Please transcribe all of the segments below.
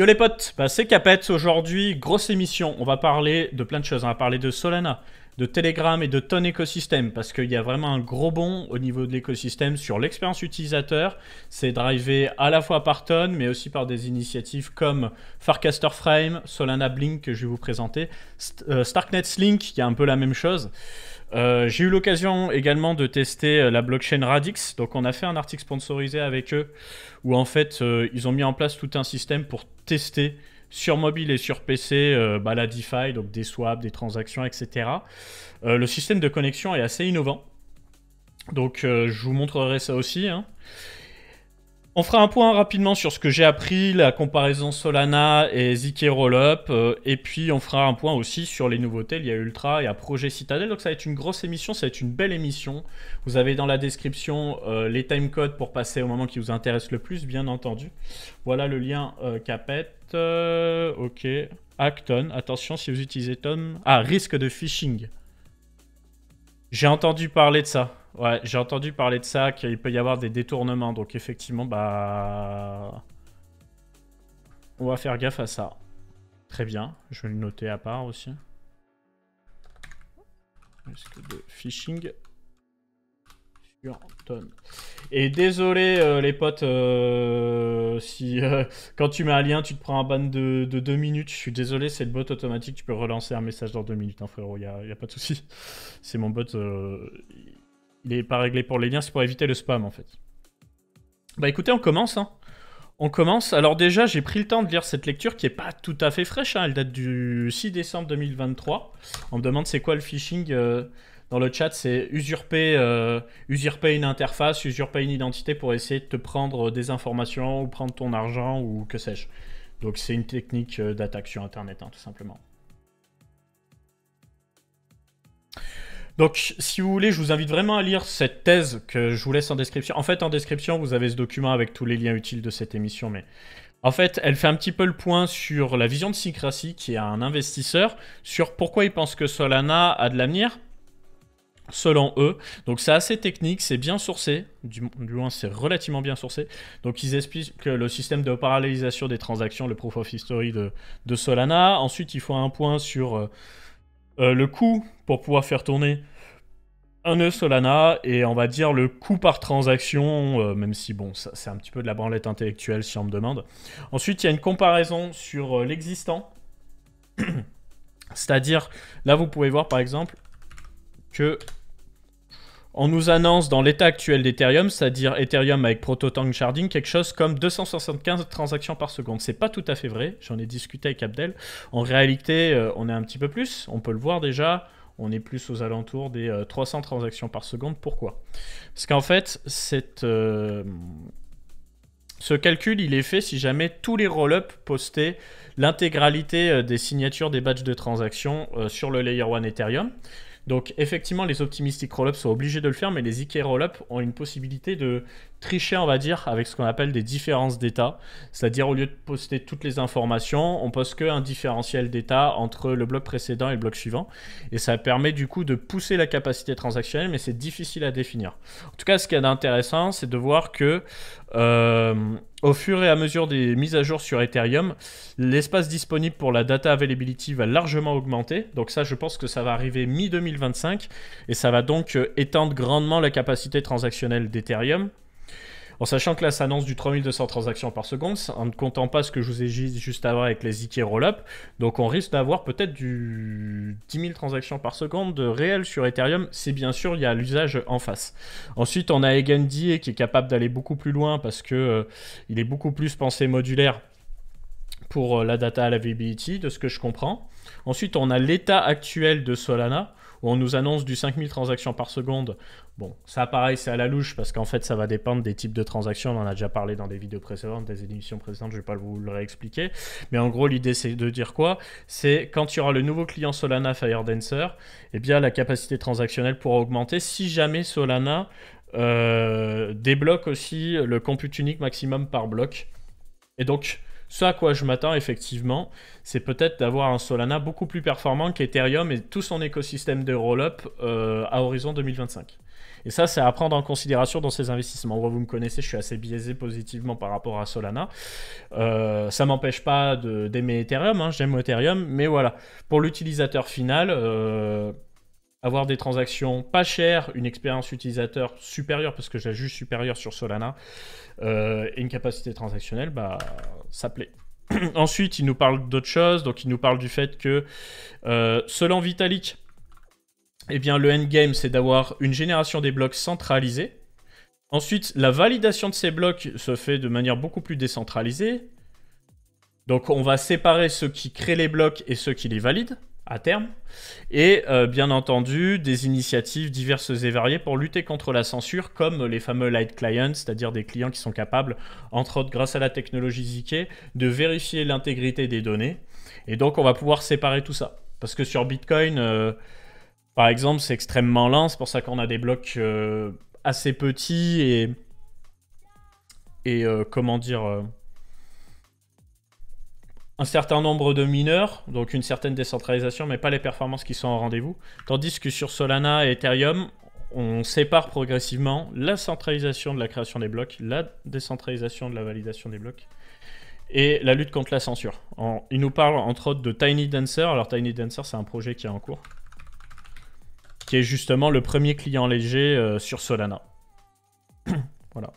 Yo les potes, bah c'est Capet. Aujourd'hui, grosse émission. On va parler de plein de choses. On va parler de Solana, de Telegram et de ton écosystème. Parce qu'il y a vraiment un gros bond au niveau de l'écosystème sur l'expérience utilisateur. C'est drivé à la fois par Ton, mais aussi par des initiatives comme Farcaster Frame, Solana Blink que je vais vous présenter, Starknet Link qui a un peu la même chose. J'ai eu l'occasion également de tester la blockchain Radix. Donc on a fait un article sponsorisé avec eux où en fait ils ont mis en place tout un système pour tester sur mobile et sur PC la DeFi, donc des swaps, des transactions, etc. Le système de connexion est assez innovant. Donc je vous montrerai ça aussi, hein. On fera un point rapidement sur ce que j'ai appris, la comparaison Solana et ZK Rollup, et puis on fera un point aussi sur les nouveautés. Il y a Ultra, il y a Projet Citadel, donc ça va être une grosse émission, ça va être une belle émission. Vous avez dans la description les timecodes pour passer au moment qui vous intéresse le plus, bien entendu. Voilà le lien Capet, ok. Acton, attention si vous utilisez Tom. Ah, risque de phishing. J'ai entendu parler de ça. Ouais, j'ai entendu parler de ça, qu'il peut y avoir des détournements. Donc effectivement, bah... on va faire gaffe à ça. Très bien. Je vais le noter à part aussi. Risque de phishing sur Ton. Et désolé les potes, si quand tu mets un lien, tu te prends un ban de 2 minutes. Je suis désolé, c'est le bot automatique. Tu peux relancer un message dans 2 minutes, hein, frérot. Il y a pas de souci. C'est mon bot... il est pas réglé pour les liens, c'est pour éviter le spam en fait. Bah écoutez, on commence, hein. On commence. Alors déjà, j'ai pris le temps de lire cette lecture qui est pas tout à fait fraîche, hein. Elle date du 6 décembre 2023. On me demande c'est quoi le phishing dans le chat, c'est usurper une interface, usurper une identité pour essayer de te prendre des informations ou prendre ton argent ou que sais-je. Donc c'est une technique d'attaque sur Internet, hein, tout simplement. Donc, si vous voulez, je vous invite vraiment à lire cette thèse que je vous laisse en description. En fait, en description, vous avez ce document avec tous les liens utiles de cette émission. Mais en fait, elle fait un petit peu le point sur la vision de Syncracy, qui est un investisseur, sur pourquoi il pense que Solana a de l'avenir, selon eux. Donc, c'est assez technique, c'est bien sourcé. Du moins, c'est relativement bien sourcé. Donc, ils expliquent que le système de parallélisation des transactions, le proof of history de Solana. Ensuite, ils font un point sur... le coût pour pouvoir faire tourner un nœud Solana et on va dire le coût par transaction, même si bon, c'est un petit peu de la branlette intellectuelle si on me demande. Ensuite, il y a une comparaison sur l'existant. C'est-à-dire, là vous pouvez voir par exemple que on nous annonce dans l'état actuel d'Ethereum, c'est-à-dire Ethereum avec Proto-Tank Sharding, quelque chose comme 275 transactions par seconde. C'est pas tout à fait vrai, j'en ai discuté avec Abdel. En réalité, on est un petit peu plus, on peut le voir déjà, on est plus aux alentours des 300 transactions par seconde. Pourquoi? Parce qu'en fait, ce calcul, il est fait si jamais tous les roll-ups postaient l'intégralité des signatures des badges de transactions sur le Layer 1 Ethereum. Donc effectivement, les optimistic rollups sont obligés de le faire, mais les ZK rollups ont une possibilité de tricher, on va dire, avec ce qu'on appelle des différences d'état. C'est-à-dire, au lieu de poster toutes les informations, on poste qu'un différentiel d'état entre le bloc précédent et le bloc suivant. Et ça permet du coup de pousser la capacité transactionnelle, mais c'est difficile à définir. En tout cas, ce qui est intéressant, c'est de voir que au fur et à mesure des mises à jour sur Ethereum, l'espace disponible pour la data availability va largement augmenter. Donc ça, je pense que ça va arriver mi-2025 et ça va donc étendre grandement la capacité transactionnelle d'Ethereum. En sachant que là, ça annonce du 3200 transactions par seconde, en ne comptant pas ce que je vous ai dit juste avant avec les ZK Rollup. Donc on risque d'avoir peut-être du 10 000 transactions par seconde de réel sur Ethereum, si bien sûr il y a l'usage en face. Ensuite, on a Eigendy qui est capable d'aller beaucoup plus loin parce que il est beaucoup plus pensé modulaire pour la data availability, de ce que je comprends. Ensuite, on a l'état actuel de Solana, où on nous annonce du 5000 transactions par seconde. Bon, ça pareil, c'est à la louche, parce qu'en fait, ça va dépendre des types de transactions. On en a déjà parlé dans des vidéos précédentes, des émissions précédentes, je ne vais pas vous le réexpliquer. Mais en gros, l'idée, c'est de dire quoi? C'est quand il y aura le nouveau client Solana FireDancer, eh bien, la capacité transactionnelle pourra augmenter si jamais Solana débloque aussi le compute unique maximum par bloc. Et donc... ce à quoi je m'attends effectivement, c'est peut-être d'avoir un Solana beaucoup plus performant qu'Ethereum et tout son écosystème de roll-up à horizon 2025. Et ça, c'est à prendre en considération dans ces investissements. Vous me connaissez, je suis assez biaisé positivement par rapport à Solana. Ça m'empêche pas d'aimer Ethereum, hein, j'aime Ethereum, mais voilà. Pour l'utilisateur final, avoir des transactions pas chères, une expérience utilisateur supérieure, parce que je la juge supérieure sur Solana, et une capacité transactionnelle, bah, ça plaît. Ensuite, il nous parle d'autres choses. Donc, il nous parle du fait que, selon Vitalik, eh bien, le endgame, c'est d'avoir une génération des blocs centralisée. Ensuite, la validation de ces blocs se fait de manière beaucoup plus décentralisée. Donc, on va séparer ceux qui créent les blocs et ceux qui les valident, à terme. Et, bien entendu, des initiatives diverses et variées pour lutter contre la censure, comme les fameux light clients, c'est-à-dire des clients qui sont capables, entre autres grâce à la technologie ZK, de vérifier l'intégrité des données. Et donc, on va pouvoir séparer tout ça. Parce que sur Bitcoin, par exemple, c'est extrêmement lent. C'est pour ça qu'on a des blocs assez petits et comment dire... un certain nombre de mineurs, donc une certaine décentralisation, mais pas les performances qui sont au rendez-vous. Tandis que sur Solana et Ethereum, on sépare progressivement la centralisation de la création des blocs, la décentralisation de la validation des blocs, et la lutte contre la censure. Il nous parle entre autres de Tiny Dancer. Alors Tiny Dancer, c'est un projet qui est en cours, qui est justement le premier client léger sur Solana. Voilà.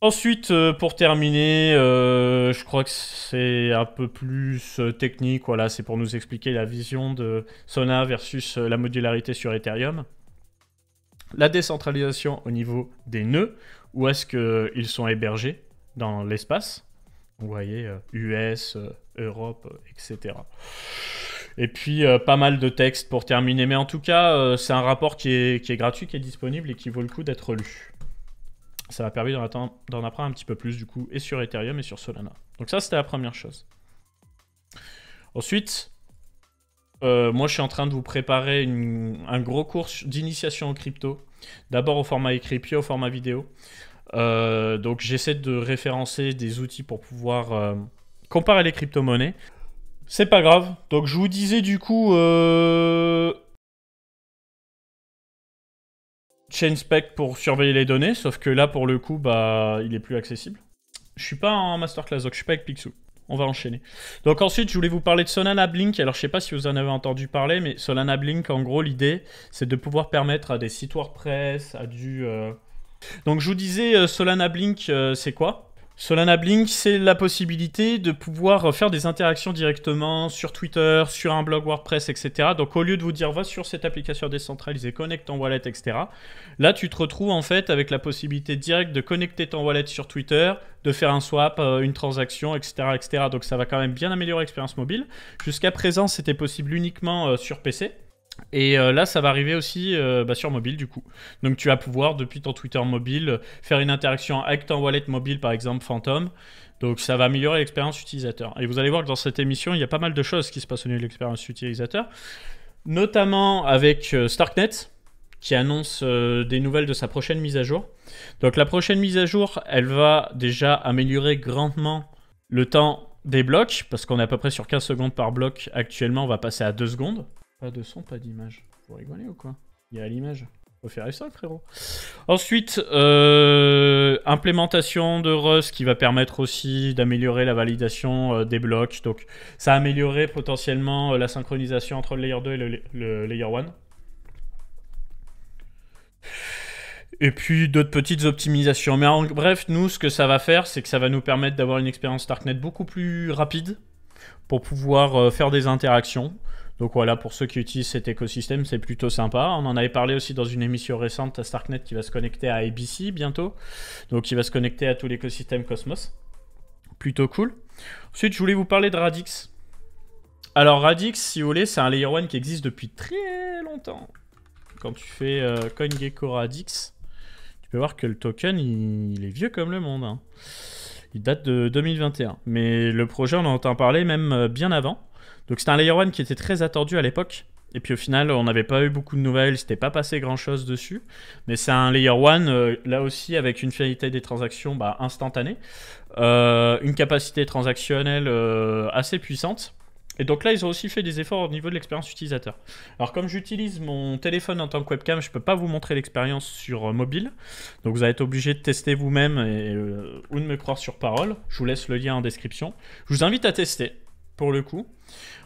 Ensuite, pour terminer, je crois que c'est un peu plus technique. Voilà, c'est pour nous expliquer la vision de Solana versus la modularité sur Ethereum. La décentralisation au niveau des nœuds, où est-ce qu'ils sont hébergés dans l'espace. Vous voyez, US, Europe, etc. Et puis, pas mal de textes pour terminer. Mais en tout cas, c'est un rapport qui est gratuit, qui est disponible et qui vaut le coup d'être lu. Ça m'a permis d'en apprendre un petit peu plus, du coup, et sur Ethereum et sur Solana. Donc ça, c'était la première chose. Ensuite, moi, je suis en train de vous préparer un gros cours d'initiation au crypto. D'abord au format écrit, puis au format vidéo. Donc, j'essaie de référencer des outils pour pouvoir comparer les crypto-monnaies. C'est pas grave. Donc, je vous disais, du coup... Chainspec pour surveiller les données, sauf que là, pour le coup, bah, il est plus accessible. Je suis pas en masterclass, donc je suis pas avec Picsou. On va enchaîner. Donc ensuite, je voulais vous parler de Solana Blink. Alors, je sais pas si vous en avez entendu parler, mais Solana Blink, en gros, l'idée, c'est de pouvoir permettre à des sites WordPress, à du... Donc, je vous disais, Solana Blink, c'est quoi ? Solana Blink, c'est la possibilité de pouvoir faire des interactions directement sur Twitter, sur un blog WordPress, etc. Donc, au lieu de vous dire, va sur cette application décentralisée, connecte ton wallet, etc. Là, tu te retrouves en fait avec la possibilité directe de connecter ton wallet sur Twitter, de faire un swap, une transaction, etc., etc. Donc, ça va quand même bien améliorer l'expérience mobile. Jusqu'à présent, c'était possible uniquement sur PC. Et là, ça va arriver aussi sur mobile, du coup. Donc, tu vas pouvoir, depuis ton Twitter mobile, faire une interaction avec ton wallet mobile, par exemple Phantom. Donc, ça va améliorer l'expérience utilisateur. Et vous allez voir que dans cette émission, il y a pas mal de choses qui se passent au niveau de l'expérience utilisateur. Notamment avec Starknet, qui annonce des nouvelles de sa prochaine mise à jour. Donc, la prochaine mise à jour, elle va déjà améliorer grandement le temps des blocs, parce qu'on est à peu près sur 15 secondes par bloc. Actuellement, on va passer à 2 secondes. Pas de son, pas d'image. Vous rigolez ou quoi? Il y a l'image. Faut faire ça, frérot. Ensuite, implémentation de Rust qui va permettre aussi d'améliorer la validation des blocs. Donc, ça a amélioré potentiellement la synchronisation entre le layer 2 et le layer 1. Et puis d'autres petites optimisations. Mais en bref, nous, ce que ça va faire, c'est que ça va nous permettre d'avoir une expérience Starknet beaucoup plus rapide pour pouvoir faire des interactions. Donc voilà, pour ceux qui utilisent cet écosystème, c'est plutôt sympa. On en avait parlé aussi dans une émission récente à Starknet qui va se connecter à ABC bientôt. Donc il va se connecter à tout l'écosystème Cosmos. Plutôt cool. Ensuite, je voulais vous parler de Radix. Alors Radix, si vous voulez, c'est un layer 1 qui existe depuis très longtemps. Quand tu fais CoinGecko Radix, tu peux voir que le token, il est vieux comme le monde. Hein. Il date de 2021. Mais le projet, on en entend parler même bien avant. Donc c'était un layer 1 qui était très attendu à l'époque. Et puis au final, on n'avait pas eu beaucoup de nouvelles, c'était pas passé grand chose dessus. Mais c'est un layer 1, là aussi, avec une finalité des transactions instantanée. Une capacité transactionnelle assez puissante. Et donc là, ils ont aussi fait des efforts au niveau de l'expérience utilisateur. Alors comme j'utilise mon téléphone en tant que webcam, je ne peux pas vous montrer l'expérience sur mobile. Donc vous allez être obligé de tester vous-même ou de me croire sur parole. Je vous laisse le lien en description. Je vous invite à tester, pour le coup.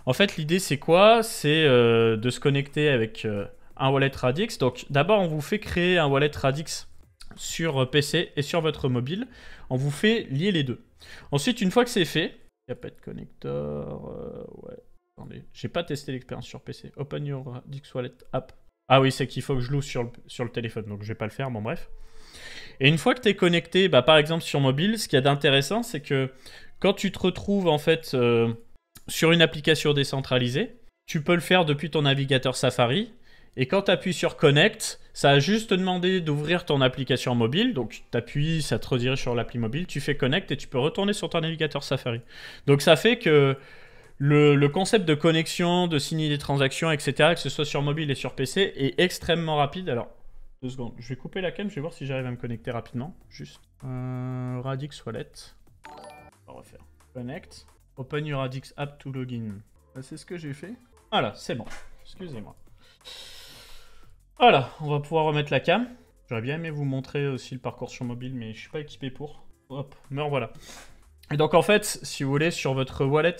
En fait, l'idée, c'est quoi? C'est de se connecter avec un wallet Radix. Donc d'abord, on vous fait créer un wallet Radix sur PC et sur votre mobile. On vous fait lier les deux. Ensuite, une fois que c'est fait, il n'y a pas de connecteur. Ouais. Attendez, j'ai pas testé l'expérience sur PC. Open your Radix Wallet app. Ah oui, c'est qu'il faut que je l'ouvre sur le téléphone, donc je vais pas le faire, bon bref. Et une fois que tu es connecté, bah, par exemple sur mobile, ce qu'il y a d'intéressant, c'est que quand tu te retrouves en fait sur une application décentralisée, tu peux le faire depuis ton navigateur Safari. Et quand tu appuies sur Connect, ça a juste demandé d'ouvrir ton application mobile. Donc tu appuies, ça te redirige sur l'appli mobile, tu fais Connect et tu peux retourner sur ton navigateur Safari. Donc ça fait que le concept de connexion, de signer des transactions, etc., que ce soit sur mobile et sur PC, est extrêmement rapide. Alors, 2 secondes, je vais couper la cam, je vais voir si j'arrive à me connecter rapidement. Juste. Radix Wallet. On va refaire. Connect. Open your Radix app to login. C'est ce que j'ai fait. Voilà, c'est bon. Excusez-moi. Voilà, on va pouvoir remettre la cam. J'aurais bien aimé vous montrer aussi le parcours sur mobile, mais je suis pas équipé pour. Hop, me revoilà. Et donc en fait, si vous voulez, sur votre wallet,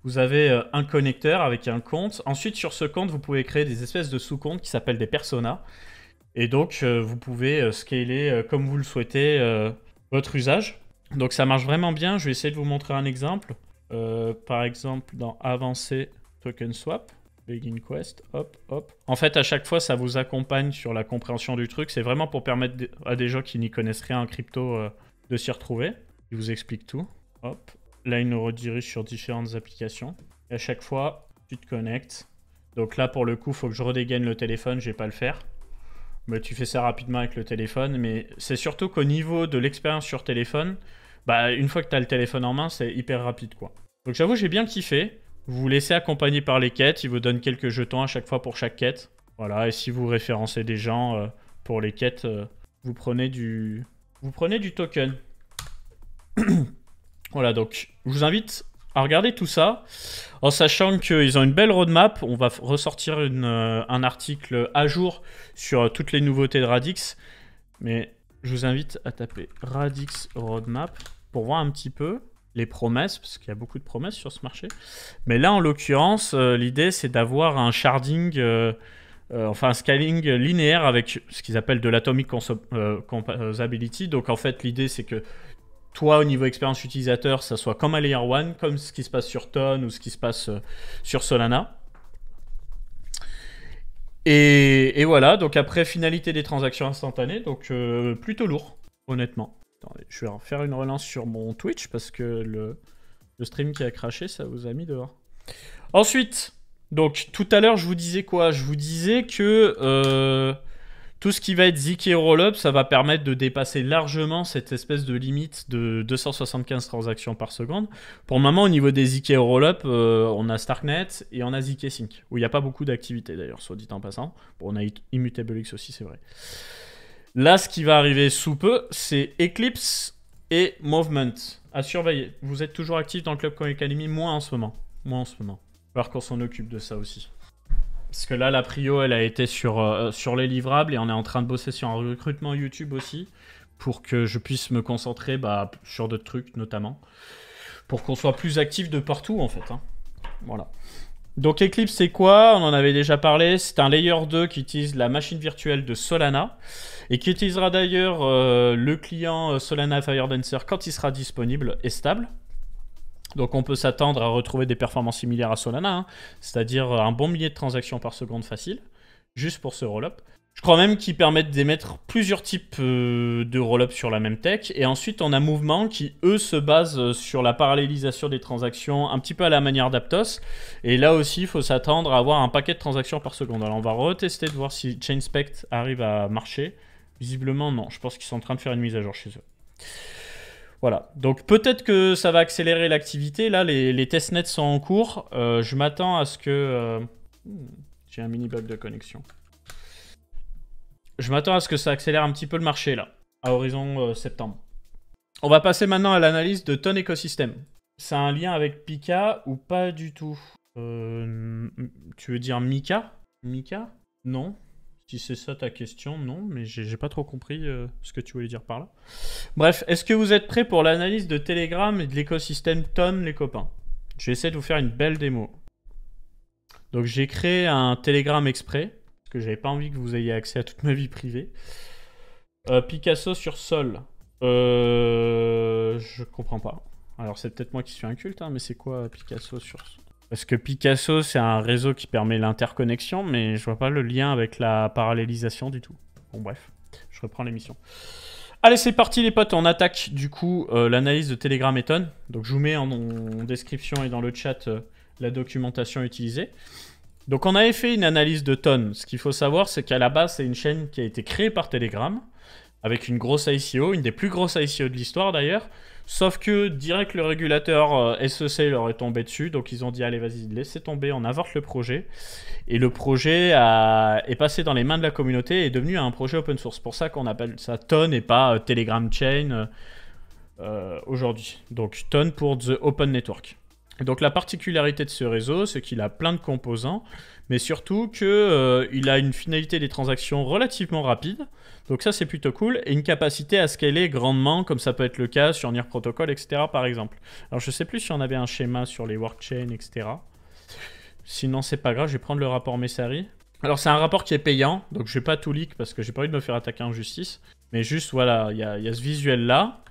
vous avez un connecteur avec un compte. Ensuite, sur ce compte, vous pouvez créer des espèces de sous-comptes qui s'appellent des personas. Et donc, vous pouvez scaler comme vous le souhaitez votre usage. Donc ça marche vraiment bien. Je vais essayer de vous montrer un exemple. Par exemple, dans Avancer Token Swap. Begin Quest, hop, hop. En fait, à chaque fois, ça vous accompagne sur la compréhension du truc. C'est vraiment pour permettre à des gens qui n'y connaissent rien en crypto de s'y retrouver. Il vous explique tout. Hop. Là, il nous redirige sur différentes applications. Et à chaque fois, tu te connectes. Donc là, pour le coup, il faut que je redégaine le téléphone. Je ne vais pas le faire. Mais tu fais ça rapidement avec le téléphone. Mais c'est surtout qu'au niveau de l'expérience sur téléphone, bah, une fois que tu as le téléphone en main, c'est hyper rapide, quoi. Donc j'avoue, j'ai bien kiffé. Vous vous laissez accompagner par les quêtes, ils vous donnent quelques jetons à chaque fois pour chaque quête. Voilà, et si vous référencez des gens pour les quêtes, vous prenez du token. Voilà, donc je vous invite à regarder tout ça, en sachant qu'ils ont une belle roadmap. On va ressortir un article à jour sur toutes les nouveautés de Radix. Mais je vous invite à taper Radix Roadmap pour voir un petit peu les promesses, parce qu'il y a beaucoup de promesses sur ce marché. Mais là, en l'occurrence, l'idée, c'est d'avoir un sharding, enfin un scaling linéaire avec ce qu'ils appellent de l'atomic composability. Donc, en fait, l'idée, c'est que toi, au niveau expérience utilisateur, ça soit comme un Layer 1, comme ce qui se passe sur Ton ou ce qui se passe sur Solana. Et voilà, donc après, finalité des transactions instantanées, donc plutôt lourd, honnêtement. Attendez, je vais faire une relance sur mon Twitch parce que le stream qui a craché, ça vous a mis dehors. Ensuite, donc tout à l'heure, je vous disais quoi? Je vous disais que tout ce qui va être ZK et Rollup, ça va permettre de dépasser largement cette espèce de limite de 275 transactions par seconde. Pour le moment, au niveau des ZK et Rollup, on a Starknet et on a ZK Sync, où il n'y a pas beaucoup d'activité d'ailleurs, soit dit en passant. Bon, on a ImmutableX aussi, c'est vrai. Là, ce qui va arriver sous peu, c'est Eclipse et Movement. À surveiller. Vous êtes toujours actif dans le Club Coin Academy, moins en ce moment. Moins en ce moment. Il va falloir qu'on s'en occupe de ça aussi. Parce que là, la prio, elle a été sur les livrables et on est en train de bosser sur un recrutement YouTube aussi pour que je puisse me concentrer sur d'autres trucs, notamment. Pour qu'on soit plus actif de partout, en fait. Hein. Voilà. Donc Eclipse, c'est quoi? On en avait déjà parlé. C'est un Layer 2 qui utilise la machine virtuelle de Solana et qui utilisera d'ailleurs le client Solana FireDancer quand il sera disponible et stable. Donc on peut s'attendre à retrouver des performances similaires à Solana, hein, c'est-à-dire un bon millier de transactions par seconde facile, juste pour ce roll-up. Je crois même qu'ils permettent d'émettre plusieurs types de roll-up sur la même tech. Et ensuite, on a Mouvement qui, eux, se basent sur la parallélisation des transactions un petit peu à la manière d'Aptos. Et là aussi, il faut s'attendre à avoir un paquet de transactions par seconde. Alors, on va retester de voir si ChainSpect arrive à marcher. Visiblement, non. Je pense qu'ils sont en train de faire une mise à jour chez eux. Voilà. Donc, peut-être que ça va accélérer l'activité. Là, les testnets sont en cours. Je m'attends à ce que... J'ai un mini bug de connexion. Je m'attends à ce que ça accélère un petit peu le marché, là, à horizon septembre. On va passer maintenant à l'analyse de Ton Ecosystem. C'est un lien avec Pika ou pas du tout? Tu veux dire Mika? Mika? Non. Si c'est ça ta question, non, mais j'ai pas trop compris ce que tu voulais dire par là. Bref, est-ce que vous êtes prêts pour l'analyse de Telegram et de l'écosystème Ton, les copains? Je vais essayer de vous faire une belle démo. Donc j'ai créé un Telegram exprès, parce que j'avais pas envie que vous ayez accès à toute ma vie privée. Picasso sur Sol. Je comprends pas. Alors c'est peut-être moi qui suis inculte, hein, mais c'est quoi Picasso sur Sol? Parce que Picasso, c'est un réseau qui permet l'interconnexion, mais je vois pas le lien avec la parallélisation du tout. Bon, bref, je reprends l'émission. Allez, c'est parti les potes, on attaque du coup l'analyse de Telegram et Ton. Donc je vous mets en description et dans le chat la documentation utilisée. Donc on avait fait une analyse de Ton. Ce qu'il faut savoir, c'est qu'à la base, c'est une chaîne qui a été créée par Telegram, avec une grosse ICO, une des plus grosses ICO de l'histoire d'ailleurs. Sauf que direct le régulateur SEC leur est tombé dessus, donc ils ont dit allez vas-y laissez tomber, on avorte le projet. Et le projet est passé dans les mains de la communauté et est devenu un projet open source. C'est pour ça qu'on appelle ça Ton et pas Telegram Chain aujourd'hui. Donc Ton pour The Open Network. Et donc la particularité de ce réseau, c'est qu'il a plein de composants, mais surtout qu'il a une finalité des transactions relativement rapide. Donc ça, c'est plutôt cool. Et une capacité à scaler grandement, comme ça peut être le cas sur NIR Protocol, etc. par exemple. Alors je sais plus si on avait un schéma sur les workchains, etc. Sinon, c'est pas grave, je vais prendre le rapport Messari. Alors c'est un rapport qui est payant, donc je vais pas tout leak parce que j'ai pas envie de me faire attaquer en justice. Mais juste, voilà, il y a ce visuel-là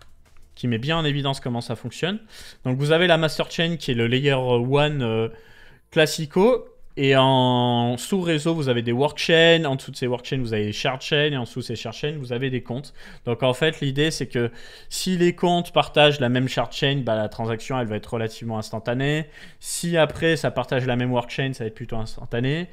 qui met bien en évidence comment ça fonctionne. Donc vous avez la master chain qui est le layer 1 classico. Et en sous-réseau, vous avez des workchains. En dessous de ces workchains, vous avez des shard chains. Et en dessous de ces shard chains, vous avez des comptes. Donc en fait, l'idée, c'est que si les comptes partagent la même shard chain, bah, la transaction, elle va être relativement instantanée. Si après, ça partage la même workchain, ça va être plutôt instantané.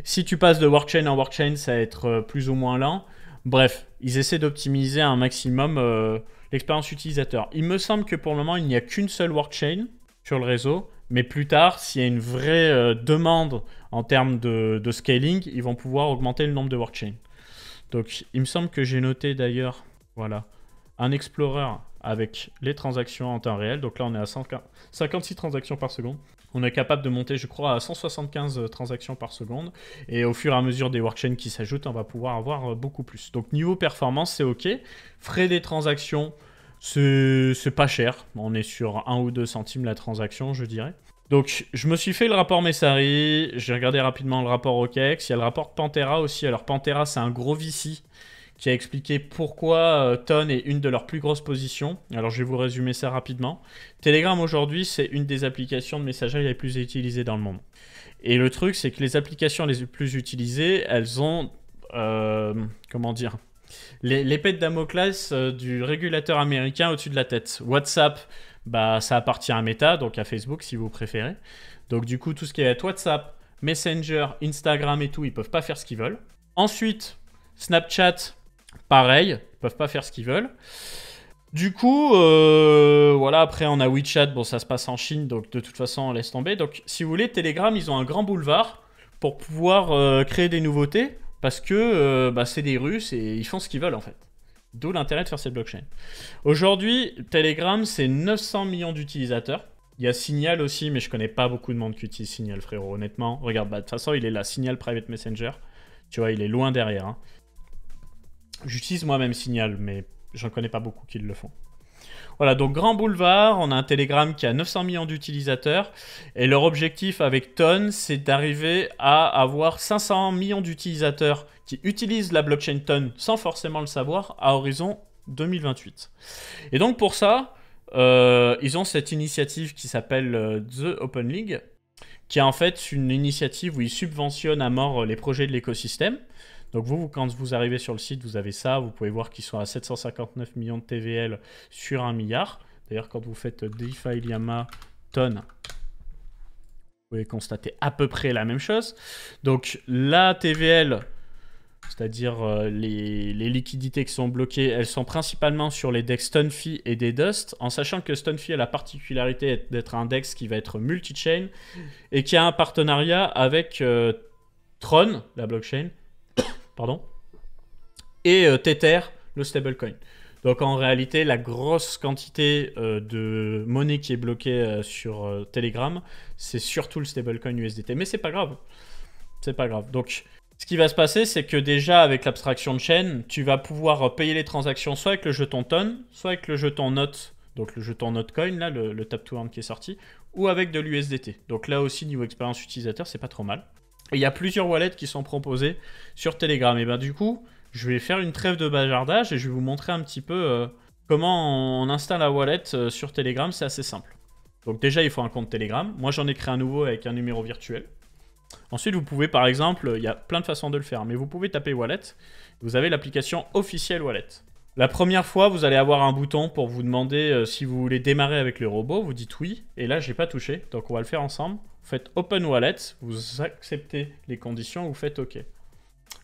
Si tu passes de workchain en workchain, ça va être plus ou moins lent. Bref, ils essaient d'optimiser un maximum l'expérience utilisateur. Il me semble que pour le moment, il n'y a qu'une seule workchain sur le réseau. Mais plus tard, s'il y a une vraie demande en termes de scaling, ils vont pouvoir augmenter le nombre de workchains. Donc, il me semble que j'ai noté d'ailleurs, voilà, un Explorer avec les transactions en temps réel. Donc là, on est à 56 transactions par seconde. On est capable de monter, je crois, à 175 transactions par seconde. Et au fur et à mesure des workchains qui s'ajoutent, on va pouvoir avoir beaucoup plus. Donc, niveau performance, c'est OK. Frais des transactions, c'est pas cher. On est sur 1 ou 2 centimes la transaction, je dirais. Donc, je me suis fait le rapport Messari. J'ai regardé rapidement le rapport OKEx. Il y a le rapport Pantera aussi. Alors, Pantera, c'est un gros VC qui a expliqué pourquoi Ton est une de leurs plus grosses positions. Alors, je vais vous résumer ça rapidement. Telegram, aujourd'hui, c'est une des applications de messagerie les plus utilisées dans le monde. Et le truc, c'est que les applications les plus utilisées, elles ont... comment dire, l'épée de Damoclès du régulateur américain au-dessus de la tête. WhatsApp, bah, ça appartient à Meta, donc à Facebook si vous préférez. Donc du coup, tout ce qui est WhatsApp, Messenger, Instagram et tout, ils peuvent pas faire ce qu'ils veulent. Ensuite, Snapchat, pareil, ils peuvent pas faire ce qu'ils veulent. Du coup, voilà, après on a WeChat, bon ça se passe en Chine, donc de toute façon on laisse tomber. Donc si vous voulez, Telegram, ils ont un grand boulevard pour pouvoir créer des nouveautés. Parce que bah, c'est des Russes et ils font ce qu'ils veulent en fait. D'où l'intérêt de faire cette blockchain. Aujourd'hui, Telegram, c'est 900 millions d'utilisateurs. Il y a Signal aussi, mais je connais pas beaucoup de monde qui utilise Signal, frérot, honnêtement. Regarde, bah, de toute façon, il est là, Signal Private Messenger. Tu vois, il est loin derrière. Hein. J'utilise moi-même Signal, mais j'en connais pas beaucoup qui le font. Voilà, donc grand boulevard, on a un Telegram qui a 900 millions d'utilisateurs et leur objectif avec Ton, c'est d'arriver à avoir 500 millions d'utilisateurs qui utilisent la blockchain Ton sans forcément le savoir à horizon 2028. Et donc pour ça, ils ont cette initiative qui s'appelle The Open League, qui est en fait une initiative où ils subventionnent à mort les projets de l'écosystème. Donc vous, quand vous arrivez sur le site, vous avez ça. Vous pouvez voir qu'ils sont à 759 millions de TVL sur 1 milliard. D'ailleurs, quand vous faites DeFi Llama Ton, vous pouvez constater à peu près la même chose. Donc la TVL, c'est-à-dire les liquidités qui sont bloquées, elles sont principalement sur les DEX Stonefy et des Dust, en sachant que Stonefy a la particularité d'être un DEX qui va être multi-chain et qui a un partenariat avec Tron, la blockchain, pardon, et Tether, le stablecoin. Donc en réalité, la grosse quantité de monnaie qui est bloquée sur Telegram, c'est surtout le stablecoin USDT. Mais c'est pas grave. C'est pas grave. Donc ce qui va se passer, c'est que déjà avec l'abstraction de chaîne, tu vas pouvoir payer les transactions soit avec le jeton TON, soit avec le jeton NOT, donc le jeton NOTCoin, là, le tap to earn qui est sorti, ou avec de l'USDT. Donc là aussi, niveau expérience utilisateur, c'est pas trop mal. Et il y a plusieurs wallets qui sont proposés sur Telegram. Et ben du coup, je vais faire une trêve de bazardage et je vais vous montrer un petit peu comment on installe la wallet sur Telegram. C'est assez simple. Donc déjà, il faut un compte Telegram. Moi, j'en ai créé un nouveau avec un numéro virtuel. Ensuite, vous pouvez, par exemple, il y a plein de façons de le faire, mais vous pouvez taper Wallet. Vous avez l'application officielle Wallet. La première fois, vous allez avoir un bouton pour vous demander si vous voulez démarrer avec le robot. Vous dites oui, et là, je n'ai pas touché, donc on va le faire ensemble. Vous faites Open Wallet, vous acceptez les conditions, vous faites OK.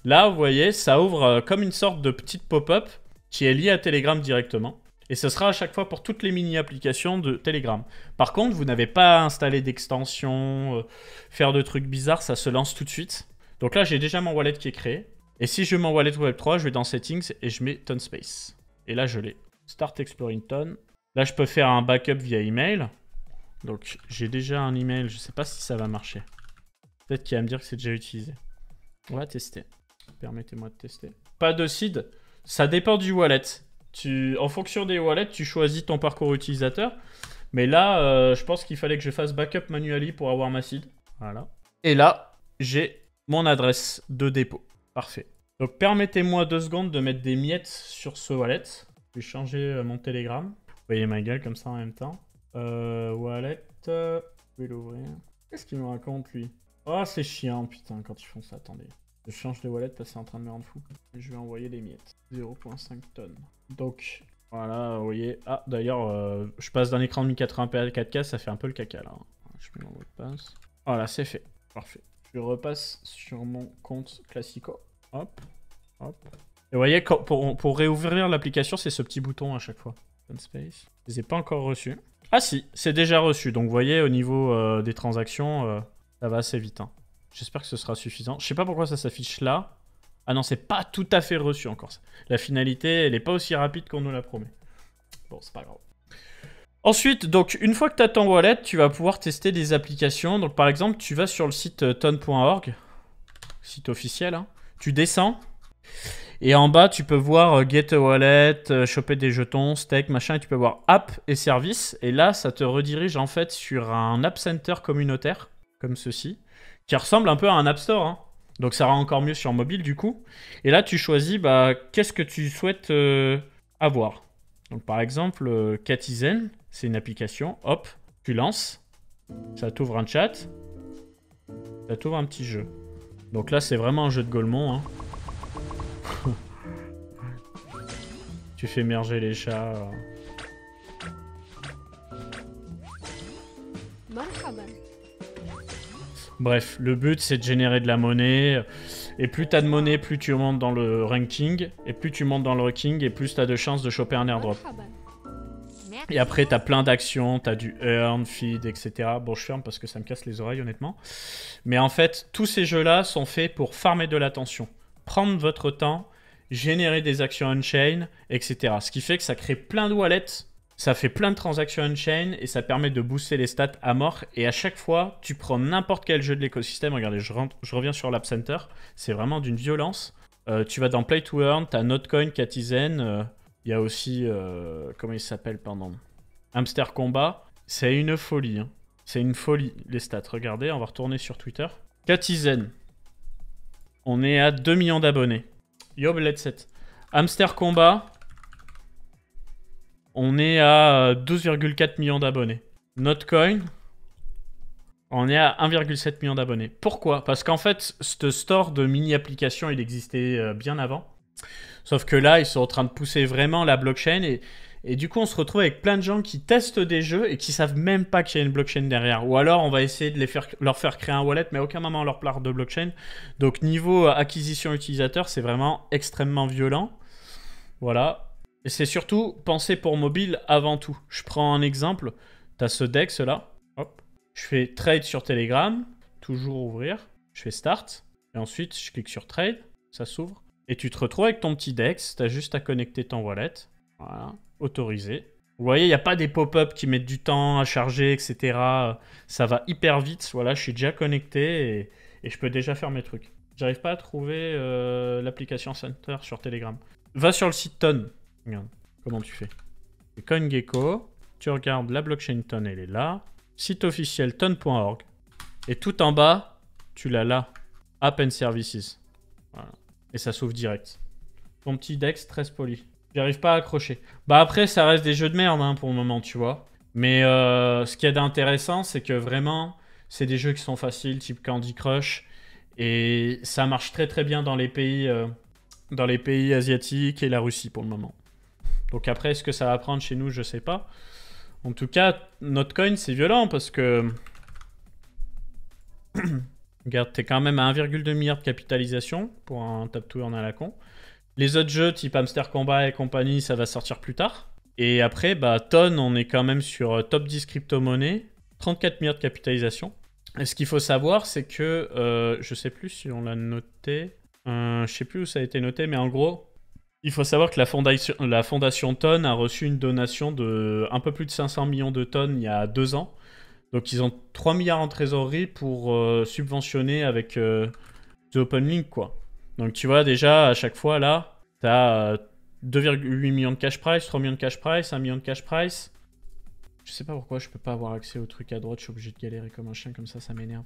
Là, vous voyez, ça ouvre comme une sorte de petite pop-up qui est liée à Telegram directement. Et ce sera à chaque fois pour toutes les mini-applications de Telegram. Par contre, vous n'avez pas à installer d'extension, faire de trucs bizarres, ça se lance tout de suite. Donc là, j'ai déjà mon wallet qui est créé. Et si je mets mon wallet Web3, je vais dans Settings et je mets TonSpace. Et là, je l'ai. Start Exploring Ton. Là, je peux faire un backup via email. Donc, j'ai déjà un email. Je ne sais pas si ça va marcher. Peut-être qu'il va me dire que c'est déjà utilisé. On va tester. Permettez-moi de tester. Pas de seed. Ça dépend du wallet. En fonction des wallets, tu choisis ton parcours utilisateur. Mais là, je pense qu'il fallait que je fasse backup manually pour avoir ma seed. Voilà. Et là, j'ai mon adresse de dépôt. Parfait. Donc, permettez-moi 2 secondes de mettre des miettes sur ce wallet. Je vais changer mon Telegram. Vous voyez ma gueule comme ça en même temps. Wallet. Je vais l'ouvrir. Qu'est-ce qu'il me raconte, lui? Oh, c'est chiant, putain, quand ils font ça. Attendez. Je change de wallet parce que c'est en train de me rendre fou. Je vais envoyer les miettes. 0,5 tonnes. Donc, voilà, vous voyez. Ah, d'ailleurs, je passe d'un écran de 1080p à 4K, ça fait un peu le caca, là. Je mets mon mot de passe. Voilà, c'est fait. Parfait. Je repasse sur mon compte Classico. Hop, hop. Et vous voyez, pour réouvrir l'application, c'est ce petit bouton à chaque fois. Space. Je les ai pas encore reçus. Ah si, c'est déjà reçu. Donc, vous voyez, au niveau des transactions, ça va assez vite, hein. J'espère que ce sera suffisant. Je sais pas pourquoi ça s'affiche là. Ah non, c'est pas tout à fait reçu encore. La finalité, elle n'est pas aussi rapide qu'on nous la promet. Bon, c'est pas grave. Ensuite, donc, une fois que tu as ton wallet, tu vas pouvoir tester des applications. Donc, par exemple, tu vas sur le site ton.org, site officiel. Hein. Tu descends. Et en bas, tu peux voir Get a Wallet, choper des jetons, stake, machin. Et tu peux voir App et Services. Et là, ça te redirige en fait sur un App Center communautaire, comme ceci, qui ressemble un peu à un App Store. Hein. Donc ça rend encore mieux sur mobile du coup. Et là, tu choisis qu'est-ce que tu souhaites avoir. Donc par exemple, Catizen, c'est une application. Hop, tu lances. Ça t'ouvre un chat. Ça t'ouvre un petit jeu. Donc là, c'est vraiment un jeu de Golemont. Hein. Tu fais émerger les chats. Bref, le but c'est de générer de la monnaie. Et plus t'as de monnaie, plus tu montes dans le ranking. Et plus tu montes dans le ranking, et plus t'as de chances de choper un airdrop. Et après t'as plein d'actions, t'as du earn, feed, etc. Bon, je ferme parce que ça me casse les oreilles honnêtement. Mais en fait, tous ces jeux-là sont faits pour farmer de l'attention. Prendre votre temps, générer des actions on-chain, etc. Ce qui fait que ça crée plein de wallets. Ça fait plein de transactions on-chain et ça permet de booster les stats à mort. Et à chaque fois, tu prends n'importe quel jeu de l'écosystème. Regardez, je reviens sur l'App Center. C'est vraiment d'une violence. Tu vas dans Play to Earn, tu as Notcoin, Catizen. Il y a aussi, comment il s'appelle, pardon, Hamster Combat. C'est une folie. Hein. C'est une folie, les stats. Regardez, on va retourner sur Twitter. Catizen. On est à 2 millions d'abonnés. Yob, let's set. Hamster Combat. On est à 12,4 millions d'abonnés. Notcoin, on est à 1,7 million d'abonnés. Pourquoi? Parce qu'en fait, ce store de mini-applications, il existait bien avant. Sauf que là, ils sont en train de pousser vraiment la blockchain. Et du coup, on se retrouve avec plein de gens qui testent des jeux et qui savent même pas qu'il y a une blockchain derrière. Ou alors, on va essayer de leur faire créer un wallet, mais à aucun moment on leur parle de blockchain. Donc, niveau acquisition utilisateur, c'est vraiment extrêmement violent. Voilà. Et c'est surtout pensé pour mobile avant tout. Je prends un exemple. Tu as ce DEX là. Hop. Je fais trade sur Telegram. Toujours ouvrir. Je fais start. Et ensuite, je clique sur trade. Ça s'ouvre. Et tu te retrouves avec ton petit DEX. Tu as juste à connecter ton wallet. Voilà, autorisé. Vous voyez, il n'y a pas des pop-up qui mettent du temps à charger, etc. Ça va hyper vite. Voilà, je suis déjà connecté et je peux déjà faire mes trucs. J'arrive pas à trouver l'application Center sur Telegram. Va sur le site Ton. Regarde, comment tu fais. C'est CoinGecko. Tu regardes la blockchain Ton, elle est là. Site officiel ton.org. Et tout en bas, tu l'as là. App and Services. Voilà. Et ça s'ouvre direct. Ton petit Dex, 13 poli. J'arrive pas à accrocher. Bah après, ça reste des jeux de merde hein, pour le moment, tu vois. Mais ce qu'il y a d'intéressant, c'est que vraiment, c'est des jeux qui sont faciles, type Candy Crush. Et ça marche très très bien dans les pays asiatiques et la Russie pour le moment. Donc après, est-ce que ça va prendre chez nous? Je sais pas. En tout cas, Notcoin, c'est violent parce que... Regarde, t'es quand même à 1,2 milliard de capitalisation pour un tap to earn à la con. Les autres jeux, type Hamster Combat et compagnie, ça va sortir plus tard. Et après, bah, Ton, on est quand même sur top 10 crypto-monnaies, 34 milliards de capitalisation. Et ce qu'il faut savoir, c'est que, je sais plus si on l'a noté, je sais plus où ça a été noté, mais en gros, il faut savoir que la fondation Ton a reçu une donation de un peu plus de 500 millions de tonnes il y a 2 ans. Donc ils ont 3 milliards en trésorerie pour subventionner avec The Open Link, quoi. Donc tu vois, déjà, à chaque fois, là, tu as 2,8 millions de cash price, 3 millions de cash price, 1 million de cash price. Je sais pas pourquoi je peux pas avoir accès au truc à droite, je suis obligé de galérer comme un chien, comme ça m'énerve.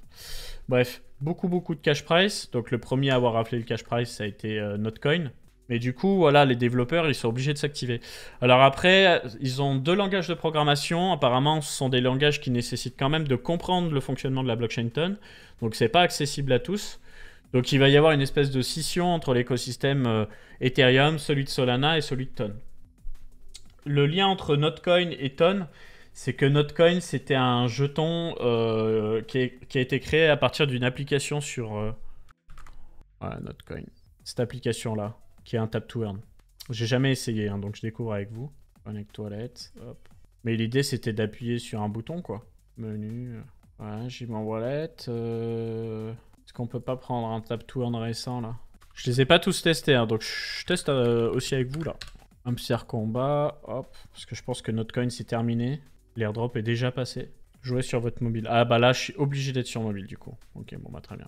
Bref, beaucoup de cash price. Donc le premier à avoir appelé le cash price, ça a été Notcoin. Mais du coup, voilà, les développeurs, ils sont obligés de s'activer. Alors après, ils ont 2 langages de programmation. Apparemment, ce sont des langages qui nécessitent quand même de comprendre le fonctionnement de la blockchain Ton. Donc c'est pas accessible à tous. Donc il va y avoir une espèce de scission entre l'écosystème Ethereum, celui de Solana et celui de Ton. Le lien entre Notcoin et Ton, c'est que Notcoin, c'était un jeton qui a été créé à partir d'une application sur... Voilà, Notcoin. Cette application-là, qui est un tap to earn. J'ai jamais essayé, hein, donc je découvre avec vous. Connect Wallet, hop. Mais l'idée, c'était d'appuyer sur un bouton, quoi. Menu, voilà, j'ai mon wallet. Est-ce qu'on peut pas prendre un tap to earn récent, là? Je les ai pas tous testés, hein, donc je teste aussi avec vous, là. Hamster Combat, hop. Parce que je pense que Notcoin, c'est terminé. L'airdrop est déjà passé. Jouez sur votre mobile. Ah bah là, je suis obligé d'être sur mobile, du coup. Ok, bon bah très bien.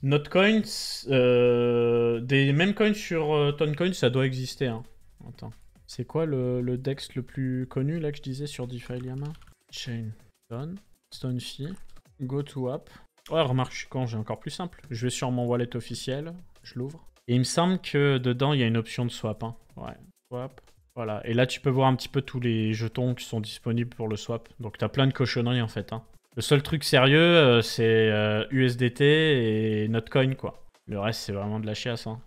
Notcoin, des mêmes coins sur Toncoin, ça doit exister. Hein. Attends. C'est quoi le DEX le plus connu là que je disais sur DeFi Llama? Chain, Ton, Stonefy, Go to App. Ouais, remarque, je suis con, j'ai encore plus simple. Je vais sur mon wallet officiel, je l'ouvre. Et il me semble que dedans, il y a une option de swap. Hein. Ouais, swap. Voilà. Et là, tu peux voir un petit peu tous les jetons qui sont disponibles pour le swap. Donc, tu as plein de cochonneries en fait. Hein. Le seul truc sérieux, c'est USDT et Notcoin, quoi. Le reste, c'est vraiment de la chiasse, hein.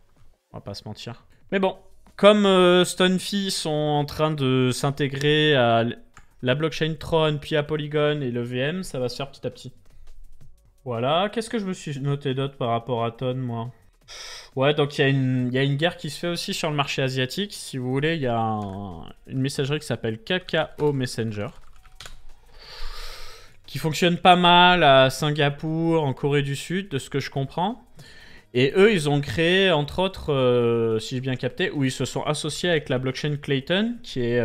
On va pas se mentir. Mais bon, comme Stonefy sont en train de s'intégrer à la blockchain Tron, puis à Polygon et le VM, ça va se faire petit à petit. Voilà, qu'est-ce que je me suis noté d'autre par rapport à Ton, moi? Ouais, donc il y a une guerre qui se fait aussi sur le marché asiatique. Si vous voulez, il y a une messagerie qui s'appelle Kakao Messenger, qui fonctionne pas mal à Singapour, en Corée du Sud, de ce que je comprends. Et eux, ils ont créé, entre autres, si j'ai bien capté, où ils se sont associés avec la blockchain Clayton, qui est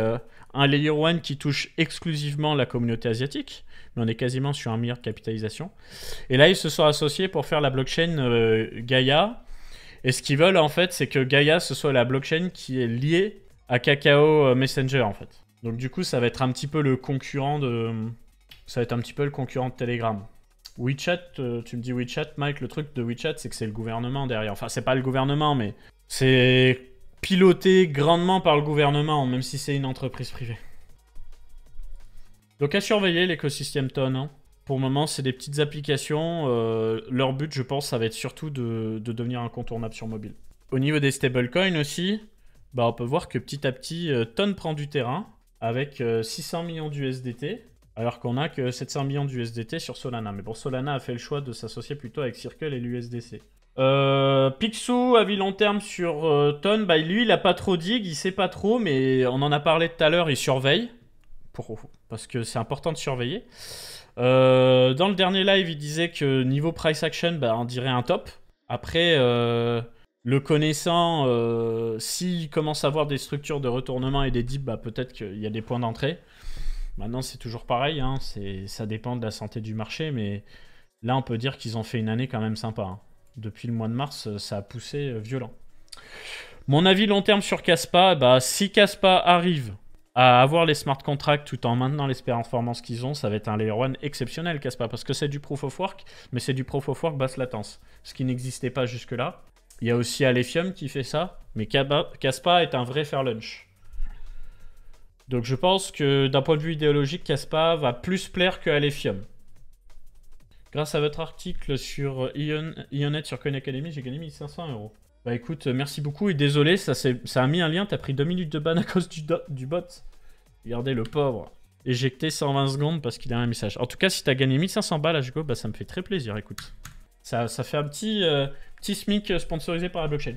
un layer 1 qui touche exclusivement la communauté asiatique. Mais on est quasiment sur 1 milliard de capitalisation. Et là, ils se sont associés pour faire la blockchain Gaia. Et ce qu'ils veulent, en fait, c'est que Gaia, ce soit la blockchain qui est liée à Kakao Messenger, en fait. Donc du coup, ça va être un petit peu le concurrent de... Ça va être un petit peu le concurrent de Telegram. WeChat, tu me dis WeChat, Mike, le truc de WeChat, c'est que c'est le gouvernement derrière. Enfin, c'est pas le gouvernement, mais c'est piloté grandement par le gouvernement, même si c'est une entreprise privée. Donc à surveiller l'écosystème Ton. Hein. Pour le moment, c'est des petites applications. Leur but, je pense, ça va être surtout de devenir incontournable sur mobile. Au niveau des stablecoins aussi, bah, on peut voir que petit à petit, Ton prend du terrain avec 600 millions d'USDT. Alors qu'on a que 700 millions d'USDT sur Solana. Mais bon, Solana a fait le choix de s'associer plutôt avec Circle et l'USDC. Picsou, avis long terme sur Ton, bah lui, il a pas trop dig, il sait pas trop, mais on en a parlé tout à l'heure, il surveille. Parce que c'est important de surveiller. Dans le dernier live, il disait que niveau price action, bah, on dirait un top. Après, Le connaissant, s'il commence à avoir des structures de retournement et des dips, bah, peut-être qu'il y a des points d'entrée. Maintenant, c'est toujours pareil, hein, ça dépend de la santé du marché, mais là, on peut dire qu'ils ont fait une année quand même sympa. Hein. Depuis le mois de mars, ça a poussé violent. Mon avis long terme sur Kaspa, bah, si Kaspa arrive à avoir les smart contracts tout en maintenant les performances qu'ils ont, ça va être un layer 1 exceptionnel, Kaspa, parce que c'est du proof of work, mais c'est du proof of work basse latence, ce qui n'existait pas jusque-là. Il y a aussi Alephium qui fait ça, mais Kaspa est un vrai fair lunch. Donc je pense que d'un point de vue idéologique, Kaspa va plus plaire que Alephium. Grâce à votre article sur Ionet sur Coin Academy, j'ai gagné 1500 €. Bah écoute, merci beaucoup et désolé, ça a mis un lien, t'as pris 2 minutes de ban à cause du bot. Regardez le pauvre. Éjecté 120 secondes parce qu'il a un message. En tout cas, si t'as gagné 1500 balles à Hugo, bah ça me fait très plaisir, écoute. Ça fait un petit SMIC sponsorisé par la blockchain.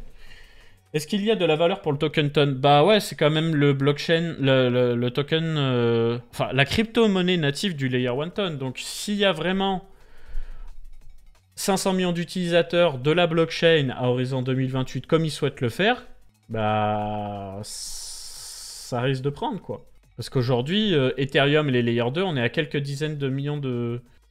Est-ce qu'il y a de la valeur pour le token ton? Bah ouais, c'est quand même le blockchain, le token... Enfin, la crypto-monnaie native du Layer 1 ton. Donc s'il y a vraiment 500 millions d'utilisateurs de la blockchain à horizon 2028 comme ils souhaitent le faire, bah ça risque de prendre quoi. Parce qu'aujourd'hui, Ethereum et les Layer 2, on est à quelques dizaines de millions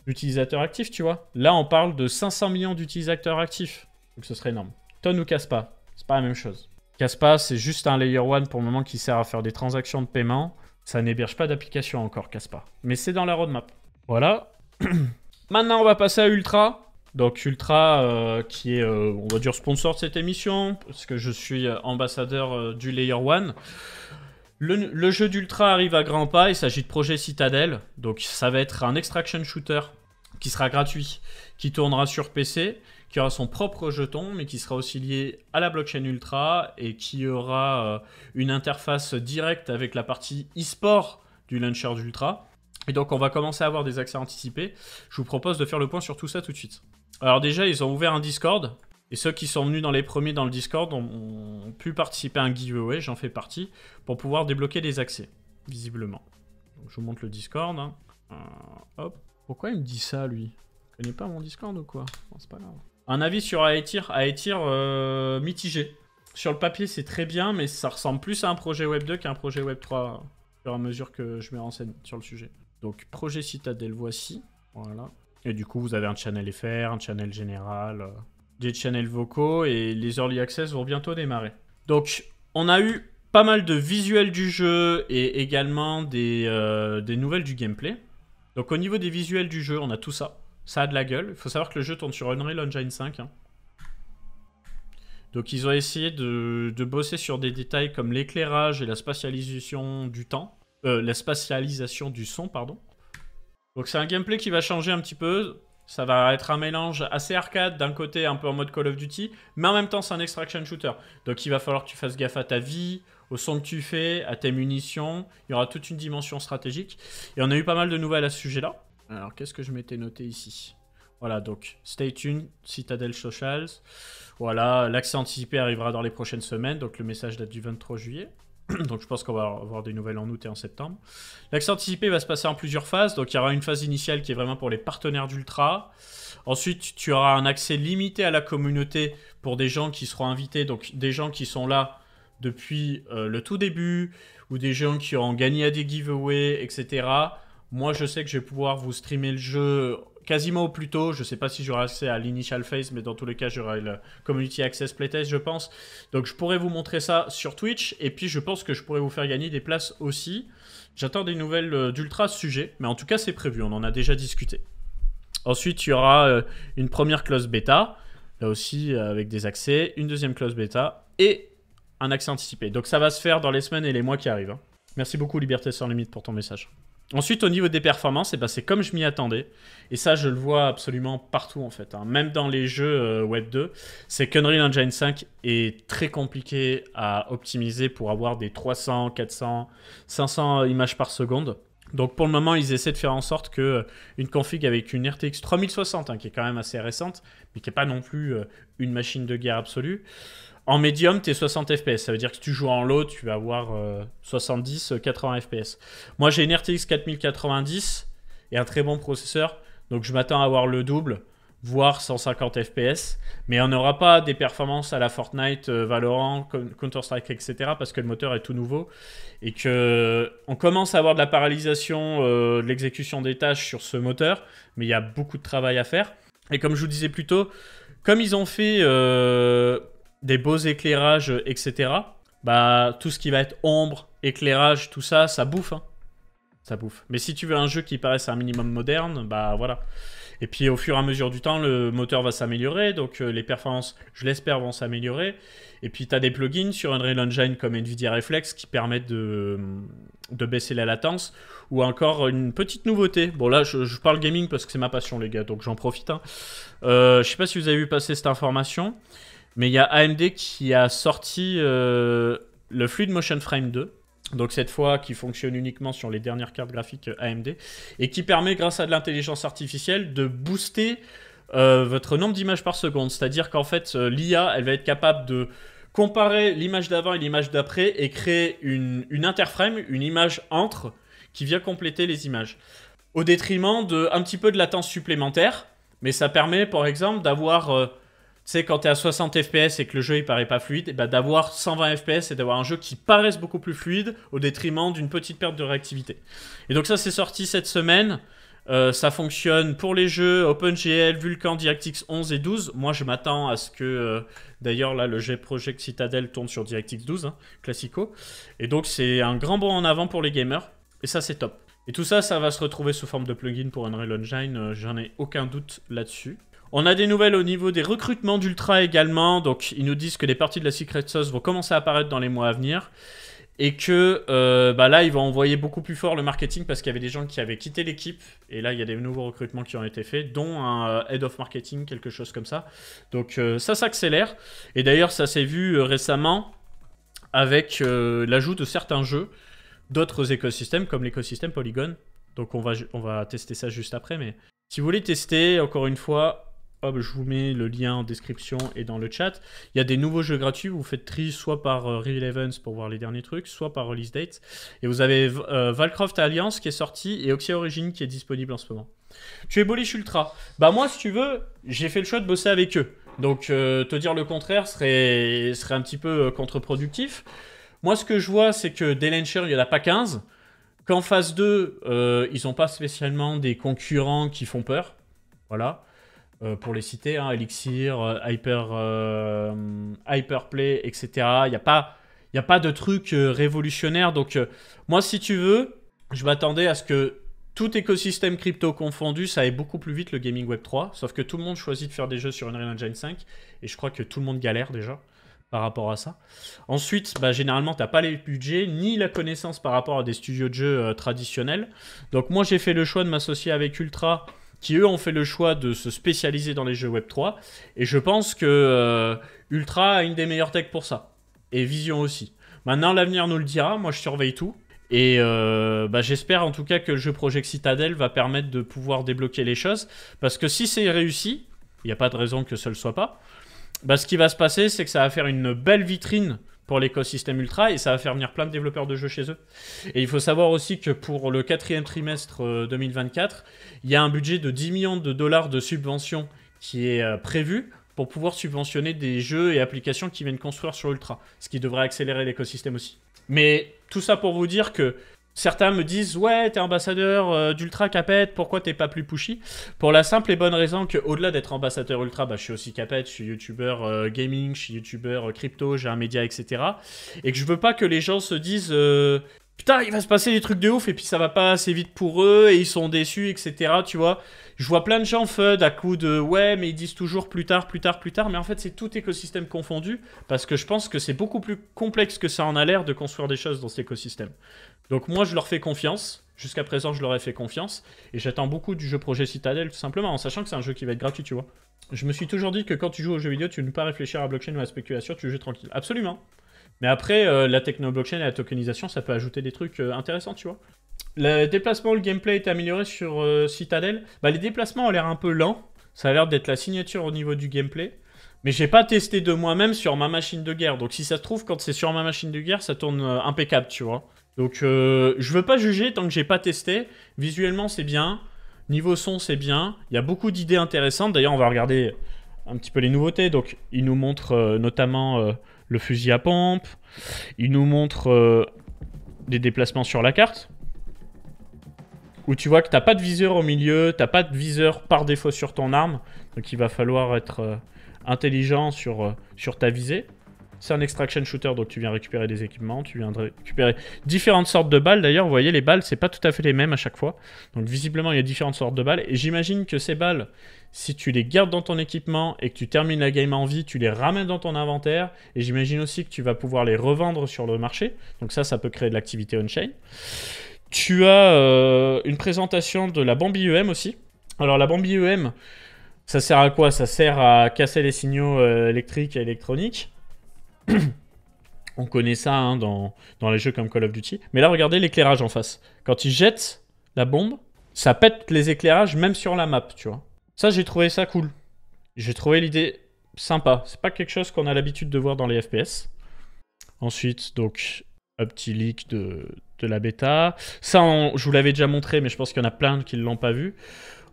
d'utilisateurs actifs, tu vois. Là, on parle de 500 millions d'utilisateurs actifs. Donc ce serait énorme. Ton ou Kaspa, c'est pas la même chose. Kaspa, c'est juste un Layer 1 pour le moment qui sert à faire des transactions de paiement. Ça n'héberge pas d'application encore, Kaspa. Mais c'est dans la roadmap. Voilà. Maintenant, on va passer à Ultra. Donc Ultra, qui est, on va dire, sponsor de cette émission, parce que je suis ambassadeur du Layer 1. Le jeu d'Ultra arrive à grands pas, il s'agit de Projet Citadel. Donc ça va être un extraction shooter qui sera gratuit, qui tournera sur PC, qui aura son propre jeton, mais qui sera aussi lié à la blockchain Ultra et qui aura une interface directe avec la partie e-sport du launcher d'Ultra. Et donc on va commencer à avoir des accès anticipés. Je vous propose de faire le point sur tout ça tout de suite. Alors déjà, ils ont ouvert un Discord. Et ceux qui sont venus dans les premiers dans le Discord ont pu participer à un giveaway, j'en fais partie, pour pouvoir débloquer des accès, visiblement. Donc, je vous montre le Discord. Hein. Hop. Pourquoi il me dit ça, lui? Il connaît pas mon Discord ou quoi? Bon, c'est pas grave. Un avis sur Aetir mitigé. Sur le papier, c'est très bien, mais ça ressemble plus à un projet Web 2 qu'à un projet Web 3, au fur et à mesure que je me renseigne sur le sujet. Donc, projet Citadel, voici. Voilà. Et du coup, vous avez un channel FR, un channel général, des channels vocaux, et les Early Access vont bientôt démarrer. Donc, on a eu pas mal de visuels du jeu et également des nouvelles du gameplay. Donc, au niveau des visuels du jeu, on a tout ça. Ça a de la gueule. Il faut savoir que le jeu tourne sur Unreal Engine 5. Hein. Donc, ils ont essayé de bosser sur des détails comme l'éclairage et la spatialisation du temps. La spatialisation du son, pardon. Donc c'est un gameplay qui va changer un petit peu. Ça va être un mélange assez arcade, d'un côté un peu en mode Call of Duty, mais en même temps c'est un extraction shooter. Donc il va falloir que tu fasses gaffe à ta vie, au son que tu fais, à tes munitions. Il y aura toute une dimension stratégique. Et on a eu pas mal de nouvelles à ce sujet-là. Alors qu'est-ce que je m'étais noté ici? Voilà, donc stay tuned, Citadel Socials. Voilà, l'accès anticipé arrivera dans les prochaines semaines. Donc le message date du 23 juillet. Donc je pense qu'on va avoir des nouvelles en août et en septembre. L'accès anticipé va se passer en plusieurs phases. Donc il y aura une phase initiale qui est vraiment pour les partenaires d'Ultra. Ensuite, tu auras un accès limité à la communauté pour des gens qui seront invités. Donc des gens qui sont là depuis le tout début ou des gens qui auront gagné à des giveaways, etc. Moi, je sais que je vais pouvoir vous streamer le jeu quasiment au plus tôt. Je ne sais pas si j'aurai accès à l'initial phase, mais dans tous les cas, j'aurai le Community Access Playtest, je pense. Donc, je pourrais vous montrer ça sur Twitch. Et puis, je pense que je pourrais vous faire gagner des places aussi. J'attends des nouvelles d'Ultra à ce sujet. Mais en tout cas, c'est prévu. On en a déjà discuté. Ensuite, il y aura une première close bêta. Là aussi, avec des accès. Une deuxième close bêta. Et un accès anticipé. Donc, ça va se faire dans les semaines et les mois qui arrivent. Hein. Merci beaucoup, Liberté sans limite, pour ton message. Ensuite, au niveau des performances, c'est comme je m'y attendais. Et ça, je le vois absolument partout, en fait. Hein. Même dans les jeux Web 2, c'est qu'Unreal Engine 5 est très compliqué à optimiser pour avoir des 300, 400, 500 images par seconde. Donc, pour le moment, ils essaient de faire en sorte qu'une config avec une RTX 3060, hein, qui est quand même assez récente, mais qui n'est pas non plus une machine de guerre absolue. En médium, tu es 60 fps. Ça veut dire que si tu joues en low, tu vas avoir 70-80 fps. Moi, j'ai une RTX 4090 et un très bon processeur. Donc, je m'attends à avoir le double, voire 150 FPS, mais on n'aura pas des performances à la Fortnite, Valorant, Counter-Strike, etc. parce que le moteur est tout nouveau et que on commence à avoir de la paralysation de l'exécution des tâches sur ce moteur, mais il y a beaucoup de travail à faire. Et comme je vous disais plus tôt, comme ils ont fait des beaux éclairages, etc., bah, tout ce qui va être ombre, éclairage, tout ça, ça bouffe. Hein. Ça bouffe. Mais si tu veux un jeu qui paraisse un minimum moderne, bah voilà. Et puis au fur et à mesure du temps, le moteur va s'améliorer, donc les performances, je l'espère, vont s'améliorer. Et puis tu as des plugins sur Unreal Engine comme NVIDIA Reflex qui permettent de baisser la latence. Ou encore une petite nouveauté. Bon là, je parle gaming parce que c'est ma passion les gars, donc j'en profite. Hein. Je sais pas si vous avez vu passer cette information, mais il y a AMD qui a sorti le Fluid Motion Frame 2. Donc cette fois qui fonctionne uniquement sur les dernières cartes graphiques AMD et qui permet grâce à de l'intelligence artificielle de booster votre nombre d'images par seconde. C'est-à-dire qu'en fait l'IA elle va être capable de comparer l'image d'avant et l'image d'après et créer une interframe, une image entre qui vient compléter les images. Au détriment de un petit peu de latence supplémentaire, mais ça permet par exemple d'avoir... tu sais, quand tu es à 60 FPS et que le jeu il paraît pas fluide, et bah, d'avoir 120 FPS et d'avoir un jeu qui paraisse beaucoup plus fluide au détriment d'une petite perte de réactivité. Et donc ça c'est sorti cette semaine. Ça fonctionne pour les jeux OpenGL, Vulkan, DirectX 11 et 12. Moi je m'attends à ce que... D'ailleurs là le GProject Citadel tourne sur DirectX 12, hein, classico. Et donc c'est un grand bond en avant pour les gamers. Et ça c'est top. Et tout ça, ça va se retrouver sous forme de plugin pour Unreal Engine. J'en ai aucun doute là-dessus. On a des nouvelles au niveau des recrutements d'Ultra également. Donc, ils nous disent que des parties de la Secret Sauce vont commencer à apparaître dans les mois à venir. Et que bah là, ils vont envoyer beaucoup plus fort le marketing parce qu'il y avait des gens qui avaient quitté l'équipe. Et là, il y a des nouveaux recrutements qui ont été faits, dont un Head of Marketing, quelque chose comme ça. Donc, ça s'accélère. Et d'ailleurs, ça s'est vu récemment avec l'ajout de certains jeux d'autres écosystèmes, comme l'écosystème Polygon. Donc, on va tester ça juste après. Mais si vous voulez tester, encore une fois... Hop, je vous mets le lien en description et dans le chat. Il y a des nouveaux jeux gratuits. Vous faites tri soit par Real Events pour voir les derniers trucs, soit par Release Date. Et vous avez Valcroft Alliance qui est sorti et Oxia Origin qui est disponible en ce moment. Tu es Bullish Ultra. Bah moi, si tu veux, j'ai fait le choix de bosser avec eux. Donc te dire le contraire serait un petit peu contre-productif. Moi, ce que je vois, c'est que des launchers, il n'y en a pas 15. Qu'en phase 2, ils n'ont pas spécialement des concurrents qui font peur. Voilà. Pour les citer, hein, Elixir, Hyperplay, etc. Il n'y a pas de truc révolutionnaire. Donc, moi, si tu veux, je m'attendais à ce que tout écosystème crypto confondu, ça aille beaucoup plus vite le Gaming Web 3. Sauf que tout le monde choisit de faire des jeux sur Unreal Engine 5. Et je crois que tout le monde galère déjà par rapport à ça. Ensuite, bah, généralement, tu n'as pas les budgets ni la connaissance par rapport à des studios de jeux traditionnels. Donc, moi, j'ai fait le choix de m'associer avec Ultra, qui eux ont fait le choix de se spécialiser dans les jeux Web3. Et je pense que Ultra a une des meilleures techs pour ça. Et Vision aussi. Maintenant, l'avenir nous le dira. Moi, je surveille tout. Et bah, j'espère en tout cas que le jeu Project Citadel va permettre de pouvoir débloquer les choses. Parce que si c'est réussi, il n'y a pas de raison que ce ne le soit pas, bah, ce qui va se passer, c'est que ça va faire une belle vitrine pour l'écosystème Ultra et ça va faire venir plein de développeurs de jeux chez eux. Et il faut savoir aussi que pour le 4e trimestre 2024, il y a un budget de 10 millions de dollars de subventions qui est prévu pour pouvoir subventionner des jeux et applications qui viennent construire sur Ultra, ce qui devrait accélérer l'écosystème aussi. Mais tout ça pour vous dire que certains me disent « Ouais, t'es ambassadeur d'Ultra Capet, pourquoi t'es pas plus pushy ?» Pour la simple et bonne raison qu'au-delà d'être ambassadeur Ultra, bah, je suis aussi Capet, je suis youtubeur gaming, je suis youtubeur crypto, j'ai un média, etc. Et que je veux pas que les gens se disent putain, il va se passer des trucs de ouf et puis ça va pas assez vite pour eux et ils sont déçus, etc. Tu vois, je vois plein de gens FUD à coup de ouais, mais ils disent toujours plus tard, plus tard, plus tard. Mais en fait, c'est tout écosystème confondu parce que je pense que c'est beaucoup plus complexe que ça en a l'air de construire des choses dans cet écosystème. Donc moi, je leur fais confiance. Jusqu'à présent, je leur ai fait confiance. Et j'attends beaucoup du jeu Projet Citadel, tout simplement, en sachant que c'est un jeu qui va être gratuit, tu vois. Je me suis toujours dit que quand tu joues aux jeux vidéo, tu ne peux pas réfléchir à la blockchain ou à la spéculation, tu joues tranquille. Absolument. Mais après, la techno-blockchain et la tokenisation, ça peut ajouter des trucs intéressants, tu vois. Le déplacement, le gameplay est amélioré sur Citadel. Bah, les déplacements ont l'air un peu lents. Ça a l'air d'être la signature au niveau du gameplay. Mais j'ai pas testé de moi-même sur ma machine de guerre. Donc si ça se trouve, quand c'est sur ma machine de guerre, ça tourne impeccable, tu vois. Donc je veux pas juger tant que j'ai pas testé. Visuellement, c'est bien. Niveau son, c'est bien. Il y a beaucoup d'idées intéressantes. D'ailleurs, on va regarder un petit peu les nouveautés. Donc, il nous montre notamment le fusil à pompe. Il nous montre des déplacements sur la carte. Où tu vois que t'as pas de viseur au milieu, t'as pas de viseur par défaut sur ton arme. Donc il va falloir être intelligent sur ta visée. C'est un extraction shooter, donc tu viens récupérer des équipements, tu viens récupérer différentes sortes de balles. D'ailleurs, vous voyez, les balles, c'est pas tout à fait les mêmes à chaque fois. Donc visiblement, il y a différentes sortes de balles. Et j'imagine que ces balles, si tu les gardes dans ton équipement et que tu termines la game en vie, tu les ramènes dans ton inventaire. Et j'imagine aussi que tu vas pouvoir les revendre sur le marché. Donc ça peut créer de l'activité on-chain. Tu as une présentation de la bombe IEM aussi. Alors la bombe IEM, ça sert à quoi? Ça sert à casser les signaux électriques et électroniques. On connaît ça hein, dans les jeux comme Call of Duty. Mais là, regardez l'éclairage en face. Quand il jette la bombe, ça pète les éclairages même sur la map, tu vois. Ça, j'ai trouvé ça cool. J'ai trouvé l'idée sympa. C'est pas quelque chose qu'on a l'habitude de voir dans les FPS. Ensuite, donc, un petit leak de la bêta. Ça, je vous l'avais déjà montré, mais je pense qu'il y en a plein qui ne l'ont pas vu.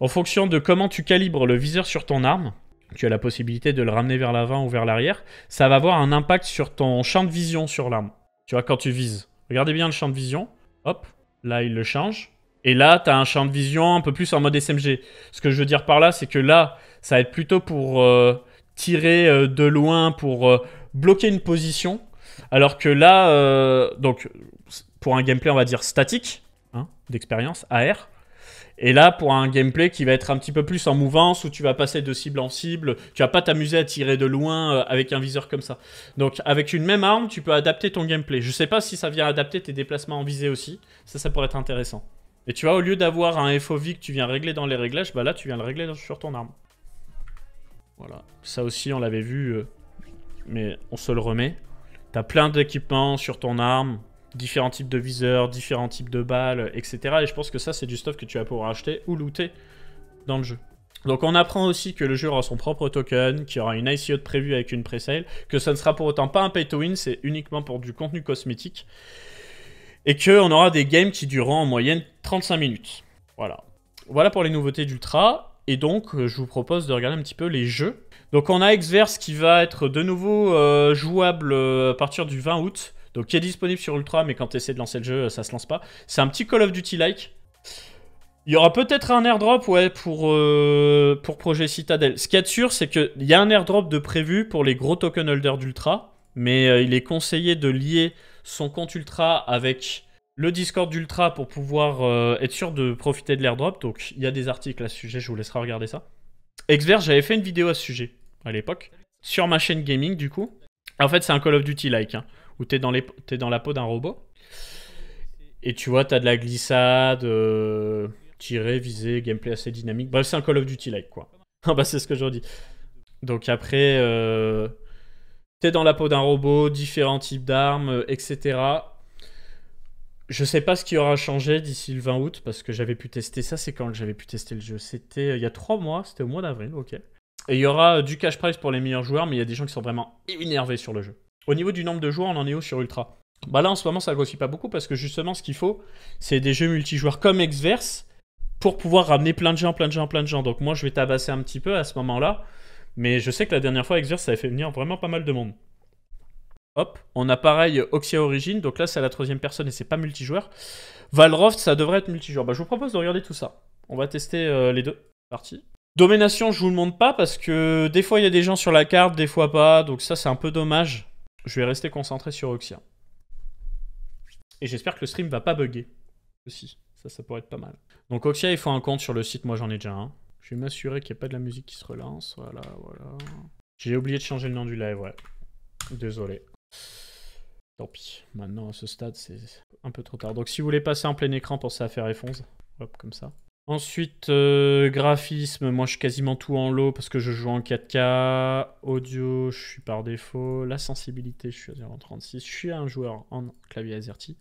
En fonction de comment tu calibres le viseur sur ton arme, tu as la possibilité de le ramener vers l'avant ou vers l'arrière. Ça va avoir un impact sur ton champ de vision sur l'arme. Tu vois, quand tu vises. Regardez bien le champ de vision. Hop, là, il le change. Et là, tu as un champ de vision un peu plus en mode SMG. Ce que je veux dire par là, c'est que là, ça va être plutôt pour tirer de loin, pour bloquer une position. Alors que là, donc, pour un gameplay, on va dire statique, hein, d'expérience, AR. Et là, pour un gameplay qui va être un petit peu plus en mouvance, où tu vas passer de cible en cible, tu vas pas t'amuser à tirer de loin avec un viseur comme ça. Donc, avec une même arme, tu peux adapter ton gameplay. Je sais pas si ça vient adapter tes déplacements en visée aussi. Ça pourrait être intéressant. Et tu vois, au lieu d'avoir un FOV que tu viens régler dans les réglages, bah là, tu viens le régler sur ton arme. Voilà. Ça aussi, on l'avait vu, mais on se le remet. T'as plein d'équipements sur ton arme. Différents types de viseurs, différents types de balles, etc. Et je pense que ça, c'est du stuff que tu vas pouvoir acheter ou looter dans le jeu. Donc on apprend aussi que le jeu aura son propre token, qu'il y aura une ICO de prévue avec une presale, que ça ne sera pour autant pas un pay to win, c'est uniquement pour du contenu cosmétique. Et qu'on aura des games qui dureront en moyenne 35 minutes. Voilà. Voilà pour les nouveautés d'Ultra. Et donc, je vous propose de regarder un petit peu les jeux. Donc on a Xverse qui va être de nouveau jouable à partir du 20 août. Donc qui est disponible sur Ultra, mais quand tu essaies de lancer le jeu, ça se lance pas. C'est un petit Call of Duty-like. Il y aura peut-être un airdrop ouais, pour Projet Citadel. Ce qu'il y a de sûr, c'est qu'il y a un airdrop de prévu pour les gros token holders d'Ultra. Mais il est conseillé de lier son compte Ultra avec le Discord d'Ultra pour pouvoir être sûr de profiter de l'airdrop. Donc il y a des articles à ce sujet, je vous laisserai regarder ça. Xverse, j'avais fait une vidéo à ce sujet à l'époque. Sur ma chaîne gaming, du coup. En fait, c'est un Call of Duty-like. Hein, où t'es dans la peau d'un robot. Et tu vois, t'as de la glissade, tirer, viser, gameplay assez dynamique. Bref, c'est un Call of Duty-like, quoi. Ah bah, c'est ce que je dis. Donc après, t'es dans la peau d'un robot, différents types d'armes, etc. Je sais pas ce qui aura changé d'ici le 20 août, parce que j'avais pu tester ça. C'est quand que j'avais pu tester le jeu? C'était il y a 3 mois, c'était au mois d'avril, ok. Et il y aura du cash prize pour les meilleurs joueurs, mais il y a des gens qui sont vraiment énervés sur le jeu. Au niveau du nombre de joueurs, on en est où sur Ultra? Bah là, en ce moment, ça grossit pas beaucoup parce que justement, ce qu'il faut, c'est des jeux multijoueurs comme Xverse pour pouvoir ramener plein de gens. Donc moi, je vais tabasser un petit peu à ce moment-là. Mais je sais que la dernière fois, Xverse, ça avait fait venir vraiment pas mal de monde. Hop, on a pareil Oxia Origin. Donc là, c'est à la 3e personne et c'est pas multijoueur. Valroft, ça devrait être multijoueur. Bah, je vous propose de regarder tout ça. On va tester les deux. Parti. Domination, je vous le montre pas parce que des fois, il y a des gens sur la carte, des fois pas. Donc ça, c'est un peu dommage. Je vais rester concentré sur Oxia. Et j'espère que le stream va pas bugger. Aussi, ça pourrait être pas mal. Donc Oxia, il faut un compte sur le site. Moi, j'en ai déjà un. Je vais m'assurer qu'il n'y a pas de la musique qui se relance. Voilà. J'ai oublié de changer le nom du live, ouais. Désolé. Tant pis. Maintenant, à ce stade, c'est un peu trop tard. Donc si vous voulez passer en plein écran, pensez à faire F11. Hop, comme ça. Ensuite, graphisme, moi je suis quasiment tout en low parce que je joue en 4K. Audio, je suis par défaut. La sensibilité, je suis à 0,36. Je suis un joueur en clavier AZERTY.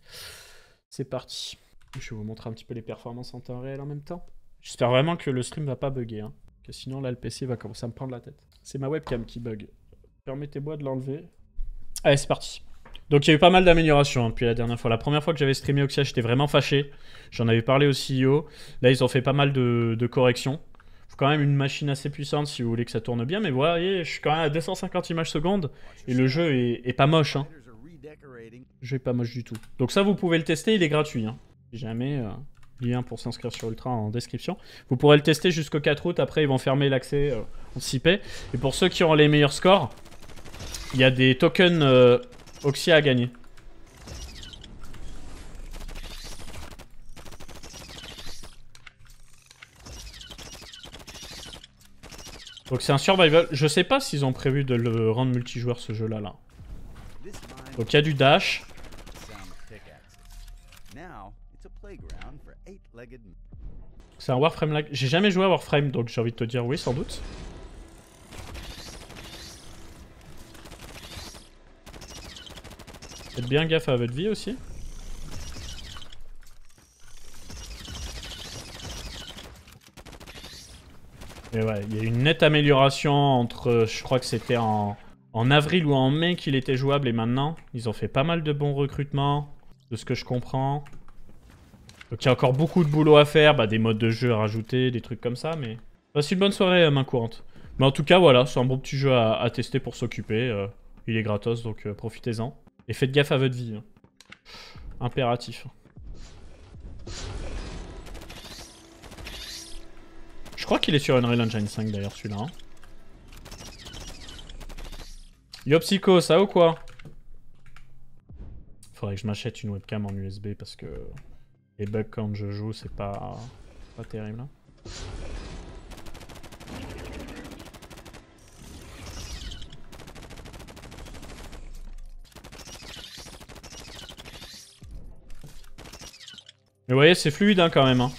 C'est parti. Je vais vous montrer un petit peu les performances en temps réel en même temps. J'espère vraiment que le stream va pas bugger. Hein, que sinon là le PC va commencer à me prendre la tête. C'est ma webcam qui bug. Permettez-moi de l'enlever. Allez, c'est parti. Donc il y a eu pas mal d'améliorations hein, depuis la dernière fois. La première fois que j'avais streamé Oxia, j'étais vraiment fâché. J'en avais parlé au CEO. Là, ils ont fait pas mal de corrections. Faut quand même une machine assez puissante si vous voulez que ça tourne bien. Mais vous voyez, je suis quand même à 250 images secondes. Et le jeu est pas moche. Hein. Le jeu est pas moche du tout. Donc ça, vous pouvez le tester, il est gratuit. Hein. Si jamais, lien pour s'inscrire sur Ultra en description. Vous pourrez le tester jusqu'au 4 août. Après, ils vont fermer l'accès anticipé. Et pour ceux qui auront les meilleurs scores, il y a des tokens Oxia à gagner. Donc c'est un survival. Je sais pas s'ils ont prévu de le rendre multijoueur ce jeu-là. Là. Donc il y a du dash. C'est un Warframe lag. J'ai jamais joué à Warframe, donc j'ai envie de te dire oui, sans doute. Faites bien gaffe à votre vie aussi. Et ouais, il y a une nette amélioration entre, je crois que c'était en avril ou en mai qu'il était jouable et maintenant, ils ont fait pas mal de bons recrutements, de ce que je comprends. Donc il y a encore beaucoup de boulot à faire, bah, des modes de jeu à rajouter, des trucs comme ça, mais... Passez une bonne soirée, main courante. Mais en tout cas, voilà, c'est un bon petit jeu à tester pour s'occuper. Il est gratos, donc profitez-en. Et faites gaffe à votre vie. Hein. Impératif. Je crois qu'il est sur Unreal Engine 5 d'ailleurs, celui-là. Hein. Yo Psycho, ça ou quoi? Faudrait que je m'achète une webcam en USB parce que les bugs quand je joue, c'est pas terrible. Hein. Mais vous voyez, c'est fluide hein, quand même. Hein.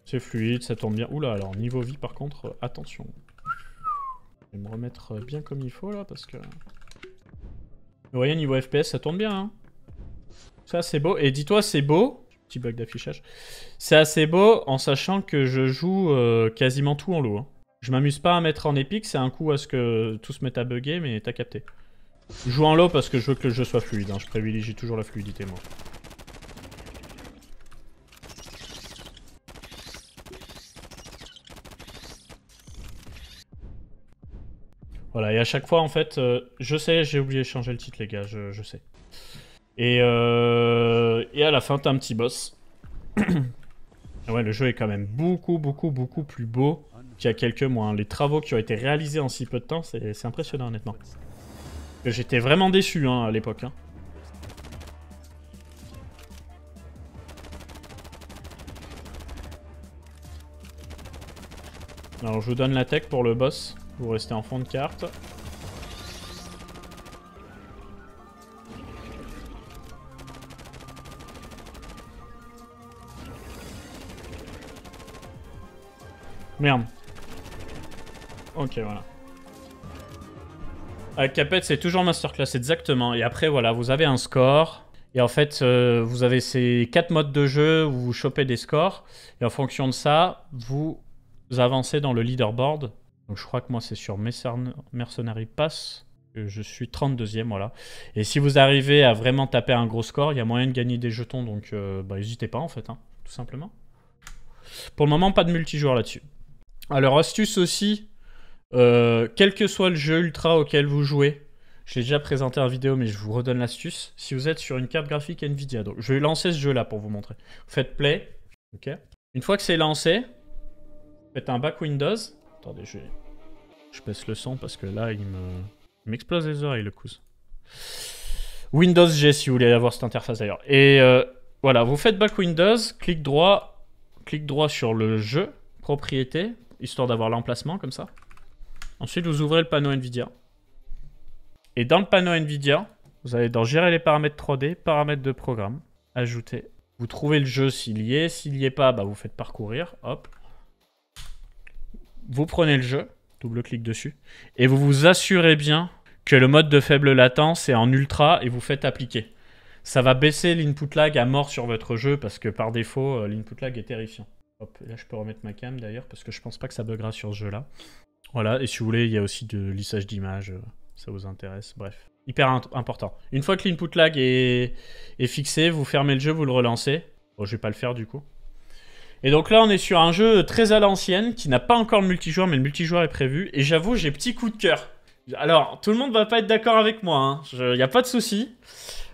C'est fluide, ça tourne bien. Oula, alors niveau vie par contre, attention. Je vais me remettre bien comme il faut là parce que... Vous voyez, niveau FPS, ça tourne bien. Hein. Ça, c'est beau. Et dis-toi, c'est beau. Petit bug d'affichage. C'est assez beau en sachant que je joue quasiment tout en low. Hein. Je m'amuse pas à mettre en épique, c'est un coup à ce que tout se mette à bugger, mais t'as capté. Je joue en low parce que je veux que le jeu soit fluide. Hein. Je privilégie toujours la fluidité, moi. Voilà, et à chaque fois, en fait, je sais, j'ai oublié de changer le titre, les gars, je sais. Et à la fin, t'as un petit boss. Ouais, le jeu est quand même beaucoup plus beau qu'il y a quelques mois. Hein. Les travaux qui ont été réalisés en si peu de temps, c'est impressionnant, honnêtement. J'étais vraiment déçu hein, à l'époque. Hein. Alors, je vous donne la tech pour le boss. Vous restez en fond de carte. Merde. Ok, voilà. Avec Capet, c'est toujours masterclass, exactement. Et après, voilà, vous avez un score. Et en fait, vous avez ces 4 modes de jeu où vous chopez des scores. Et en fonction de ça, vous avancez dans le leaderboard. Donc je crois que moi, c'est sur Mercenary Pass. Que je suis 32e, voilà. Et si vous arrivez à vraiment taper un gros score, il y a moyen de gagner des jetons. Donc bah, n'hésitez pas, en fait, hein, tout simplement. Pour le moment, pas de multijoueur là-dessus. Alors, astuce aussi... quel que soit le jeu ultra auquel vous jouez, je l'ai déjà présenté en vidéo mais je vous redonne l'astuce. Si vous êtes sur une carte graphique Nvidia, donc je vais lancer ce jeu là pour vous montrer. Vous faites play, ok. Une fois que c'est lancé, faites un back Windows. Attendez, je baisse le son parce que là il m'explose les oreilles le cousin. Windows G si vous voulez avoir cette interface d'ailleurs. Et voilà, vous faites back Windows, clic droit sur le jeu, propriété, histoire d'avoir l'emplacement comme ça. Ensuite, vous ouvrez le panneau Nvidia. Et dans le panneau Nvidia, vous allez dans Gérer les paramètres 3D, paramètres de programme, Ajouter. Vous trouvez le jeu s'il y est. S'il n'y est pas, bah, vous faites parcourir. Hop. Vous prenez le jeu, double-clic dessus. Et vous vous assurez bien que le mode de faible latence est en ultra et vous faites appliquer. Ça va baisser l'input lag à mort sur votre jeu parce que par défaut, l'input lag est terrifiant. Hop, et là je peux remettre ma cam d'ailleurs parce que je pense pas que ça buggera sur ce jeu-là. Voilà, et si vous voulez, il y a aussi de lissage d'image. ça vous intéresse. Bref, hyper important. Une fois que l'input lag est fixé, vous fermez le jeu, vous le relancez. Bon, je vais pas le faire du coup. Et donc là, on est sur un jeu très à l'ancienne, qui n'a pas encore le multijoueur, mais le multijoueur est prévu. Et j'avoue, j'ai petit coup de cœur. Alors, tout le monde va pas être d'accord avec moi, hein. Y a pas de souci.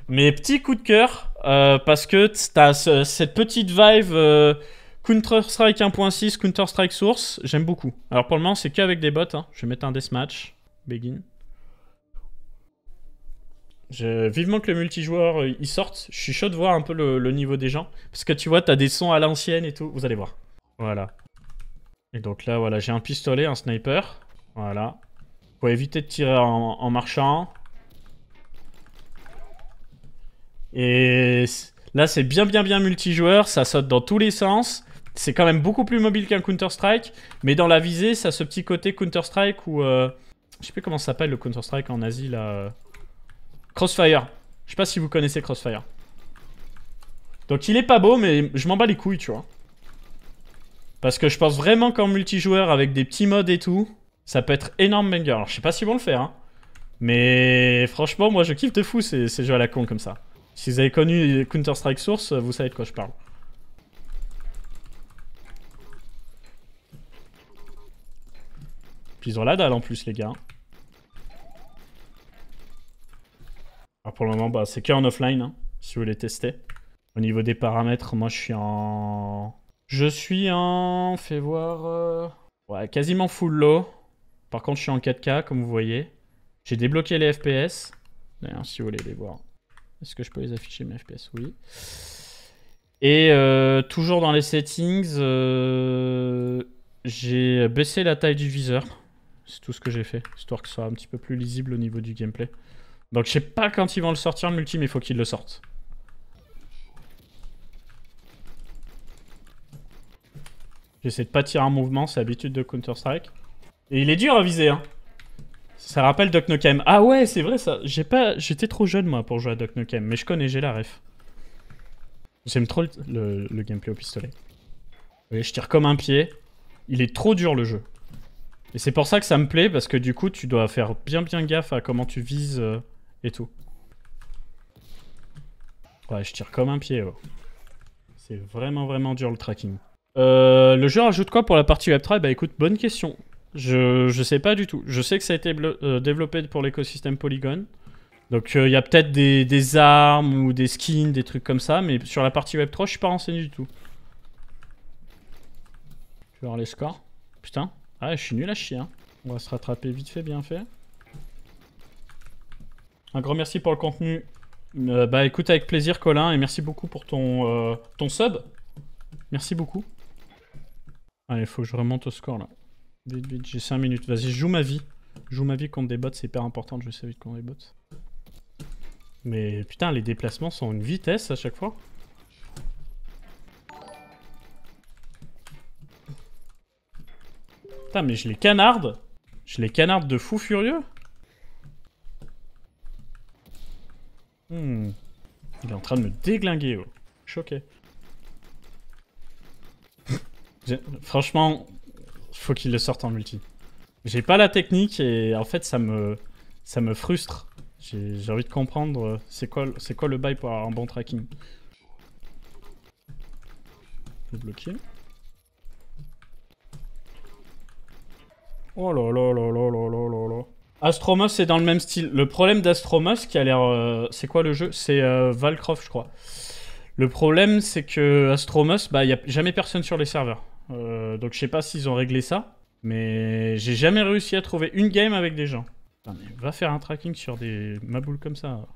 Mais petit coup de cœur, parce que t'as cette petite vibe Counter-Strike 1.6, Counter-Strike Source, j'aime beaucoup. Alors pour le moment, c'est qu'avec des bots, hein. Je vais mettre un deathmatch. Begin. Vivement que le multijoueur il sorte. Je suis chaud de voir un peu le niveau des gens. Parce que tu vois, t'as des sons à l'ancienne et tout. Vous allez voir. Voilà. Et donc là, voilà, j'ai un pistolet, un sniper. Voilà. Faut éviter de tirer en marchant. Et là, c'est bien multijoueur. Ça saute dans tous les sens. C'est quand même beaucoup plus mobile qu'un Counter-Strike. Mais dans la visée, ça a ce petit côté Counter-Strike où... je sais plus comment ça s'appelle le Counter-Strike en Asie, là... Crossfire. Je sais pas si vous connaissez Crossfire. Donc il est pas beau, mais je m'en bats les couilles, tu vois. Parce que je pense vraiment qu'en multijoueur, avec des petits modes et tout, ça peut être énorme banger. Alors je sais pas s'ils vont le faire, hein. Mais franchement, moi je kiffe de fou ces jeux à la con comme ça. Si vous avez connu Counter-Strike Source, vous savez de quoi je parle. Puis ils ont la dalle en plus, les gars. Alors pour le moment, bah, c'est qu'en offline, hein, si vous voulez tester. Au niveau des paramètres, moi je suis en... Fais voir... Ouais, quasiment full low. Par contre, je suis en 4K, comme vous voyez. J'ai débloqué les FPS. D'ailleurs, si vous voulez les voir. Est-ce que je peux les afficher, mes FPS? Oui. Et toujours dans les settings, j'ai baissé la taille du viseur. C'est tout ce que j'ai fait, histoire que ce soit un petit peu plus lisible au niveau du gameplay. Donc je sais pas quand ils vont le sortir le multi, mais il faut qu'ils le sortent. J'essaie de pas tirer en mouvement, c'est l'habitude de Counter-Strike. Et il est dur à viser, hein. Ça rappelle Duck Nukem. Ah ouais, c'est vrai ça. J'étais trop jeune moi pour jouer à Duck Nukem, mais je connais, j'ai la ref. J'aime trop le gameplay au pistolet. Vous voyez, je tire comme un pied. Il est trop dur le jeu. Et c'est pour ça que ça me plaît, parce que du coup, tu dois faire bien gaffe à comment tu vises et tout. Ouais, je tire comme un pied. Ouais. C'est vraiment dur le tracking. Le jeu rajoute quoi pour la partie Web3? Bah écoute, bonne question. Je sais pas du tout. Je sais que ça a été développé pour l'écosystème Polygon. Donc il y a peut-être des armes ou des skins, des trucs comme ça, mais sur la partie Web3, je suis pas renseigné du tout. Je vais voir les scores. Putain. Ah, je suis nul à chier. Hein. On va se rattraper vite fait, bien fait. Un grand merci pour le contenu. Bah écoute, avec plaisir, Colin, et merci beaucoup pour ton sub. Merci beaucoup. Allez, faut que je remonte au score là. Vite, j'ai 5 minutes. Vas-y, je joue ma vie. Je joue ma vie contre des bots, c'est hyper important de jouer sa vie contre des bots. Mais putain, les déplacements sont une vitesse à chaque fois. Putain, mais je les canarde. Je les canarde de fou furieux. Il est en train de me déglinguer. Oh. Choqué. Franchement, faut qu'il le sorte en multi. J'ai pas la technique et en fait ça me frustre. J'ai envie de comprendre c'est quoi le bail pour avoir un bon tracking. Je vais bloquer. Oh là là là là là là là là. Astromos c'est dans le même style. Le problème d'Astromos qui a l'air... c'est quoi le jeu? C'est Valcroft je crois. Le problème c'est que Astromos, bah y a jamais personne sur les serveurs. Donc je sais pas s'ils ont réglé ça. Mais j'ai jamais réussi à trouver une game avec des gens. Putain, mais va faire un tracking sur des maboules comme ça.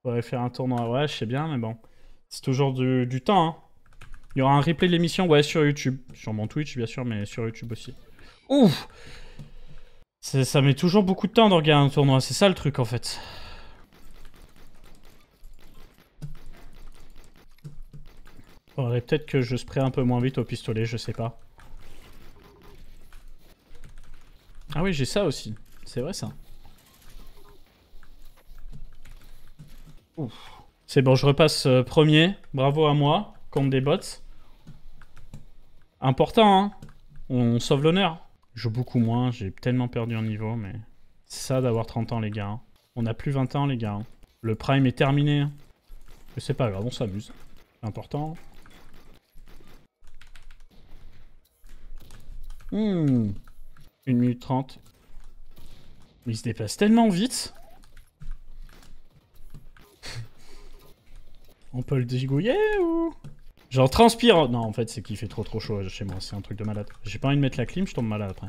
Faudrait faire un tournoi. Ouais, je sais bien, mais bon. C'est toujours du temps, hein. Il y aura un replay de l'émission, ouais, sur YouTube. Sur mon Twitch, bien sûr, mais sur YouTube aussi. Ouf! Ça met toujours beaucoup de temps de regarder un tournoi. C'est ça le truc, en fait. Faudrait peut-être que je spray un peu moins vite au pistolet, je sais pas. Ah oui, j'ai ça aussi. C'est vrai, ça. Ouf. C'est bon, je repasse premier. Bravo à moi, contre des bots. Important, hein. On sauve l'honneur. Je joue beaucoup moins, j'ai tellement perdu en niveau, mais... C'est ça d'avoir 30 ans, les gars. Hein. On n'a plus 20 ans, les gars. Hein. Le prime est terminé. Mais c'est pas grave, on s'amuse. C'est important. 1 minute 30. Mais il se déplace tellement vite. On peut le dégouiller ou... Genre transpire. Non, en fait, c'est qu'il fait trop chaud chez moi. C'est un truc de malade. J'ai pas envie de mettre la clim, je tombe malade après.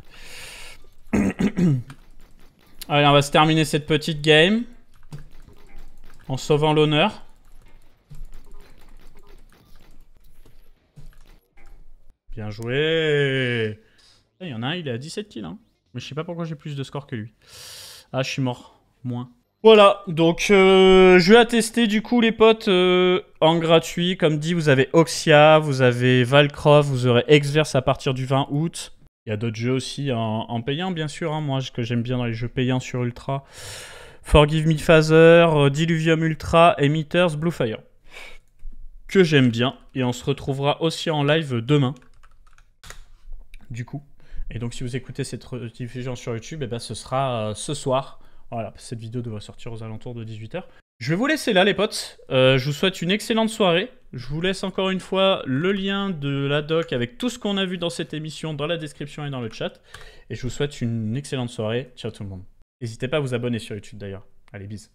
Allez, on va se terminer cette petite game. En sauvant l'honneur. Bien joué. Il y en a un, il est à 17 kills. Hein. Mais je sais pas pourquoi j'ai plus de score que lui. Ah, je suis mort. Moins. Voilà, donc je vais attester du coup les potes en gratuit. Comme dit, vous avez Oxia, vous avez Valcroft, vous aurez Exverse à partir du 20 août. Il y a d'autres jeux aussi en payant, bien sûr. Hein, moi, ce que j'aime bien dans les jeux payants sur Ultra. Forgive Me Father, Diluvium Ultra, Emitters, Bluefire. Que j'aime bien. Et on se retrouvera aussi en live demain. Du coup. Et donc, si vous écoutez cette diffusion sur YouTube, eh ben, ce sera ce soir. Voilà, cette vidéo devrait sortir aux alentours de 18 h. Je vais vous laisser là, les potes. Je vous souhaite une excellente soirée. Je vous laisse encore une fois le lien de la doc avec tout ce qu'on a vu dans cette émission dans la description et dans le chat. Et je vous souhaite une excellente soirée. Ciao tout le monde. N'hésitez pas à vous abonner sur YouTube d'ailleurs. Allez, bisous.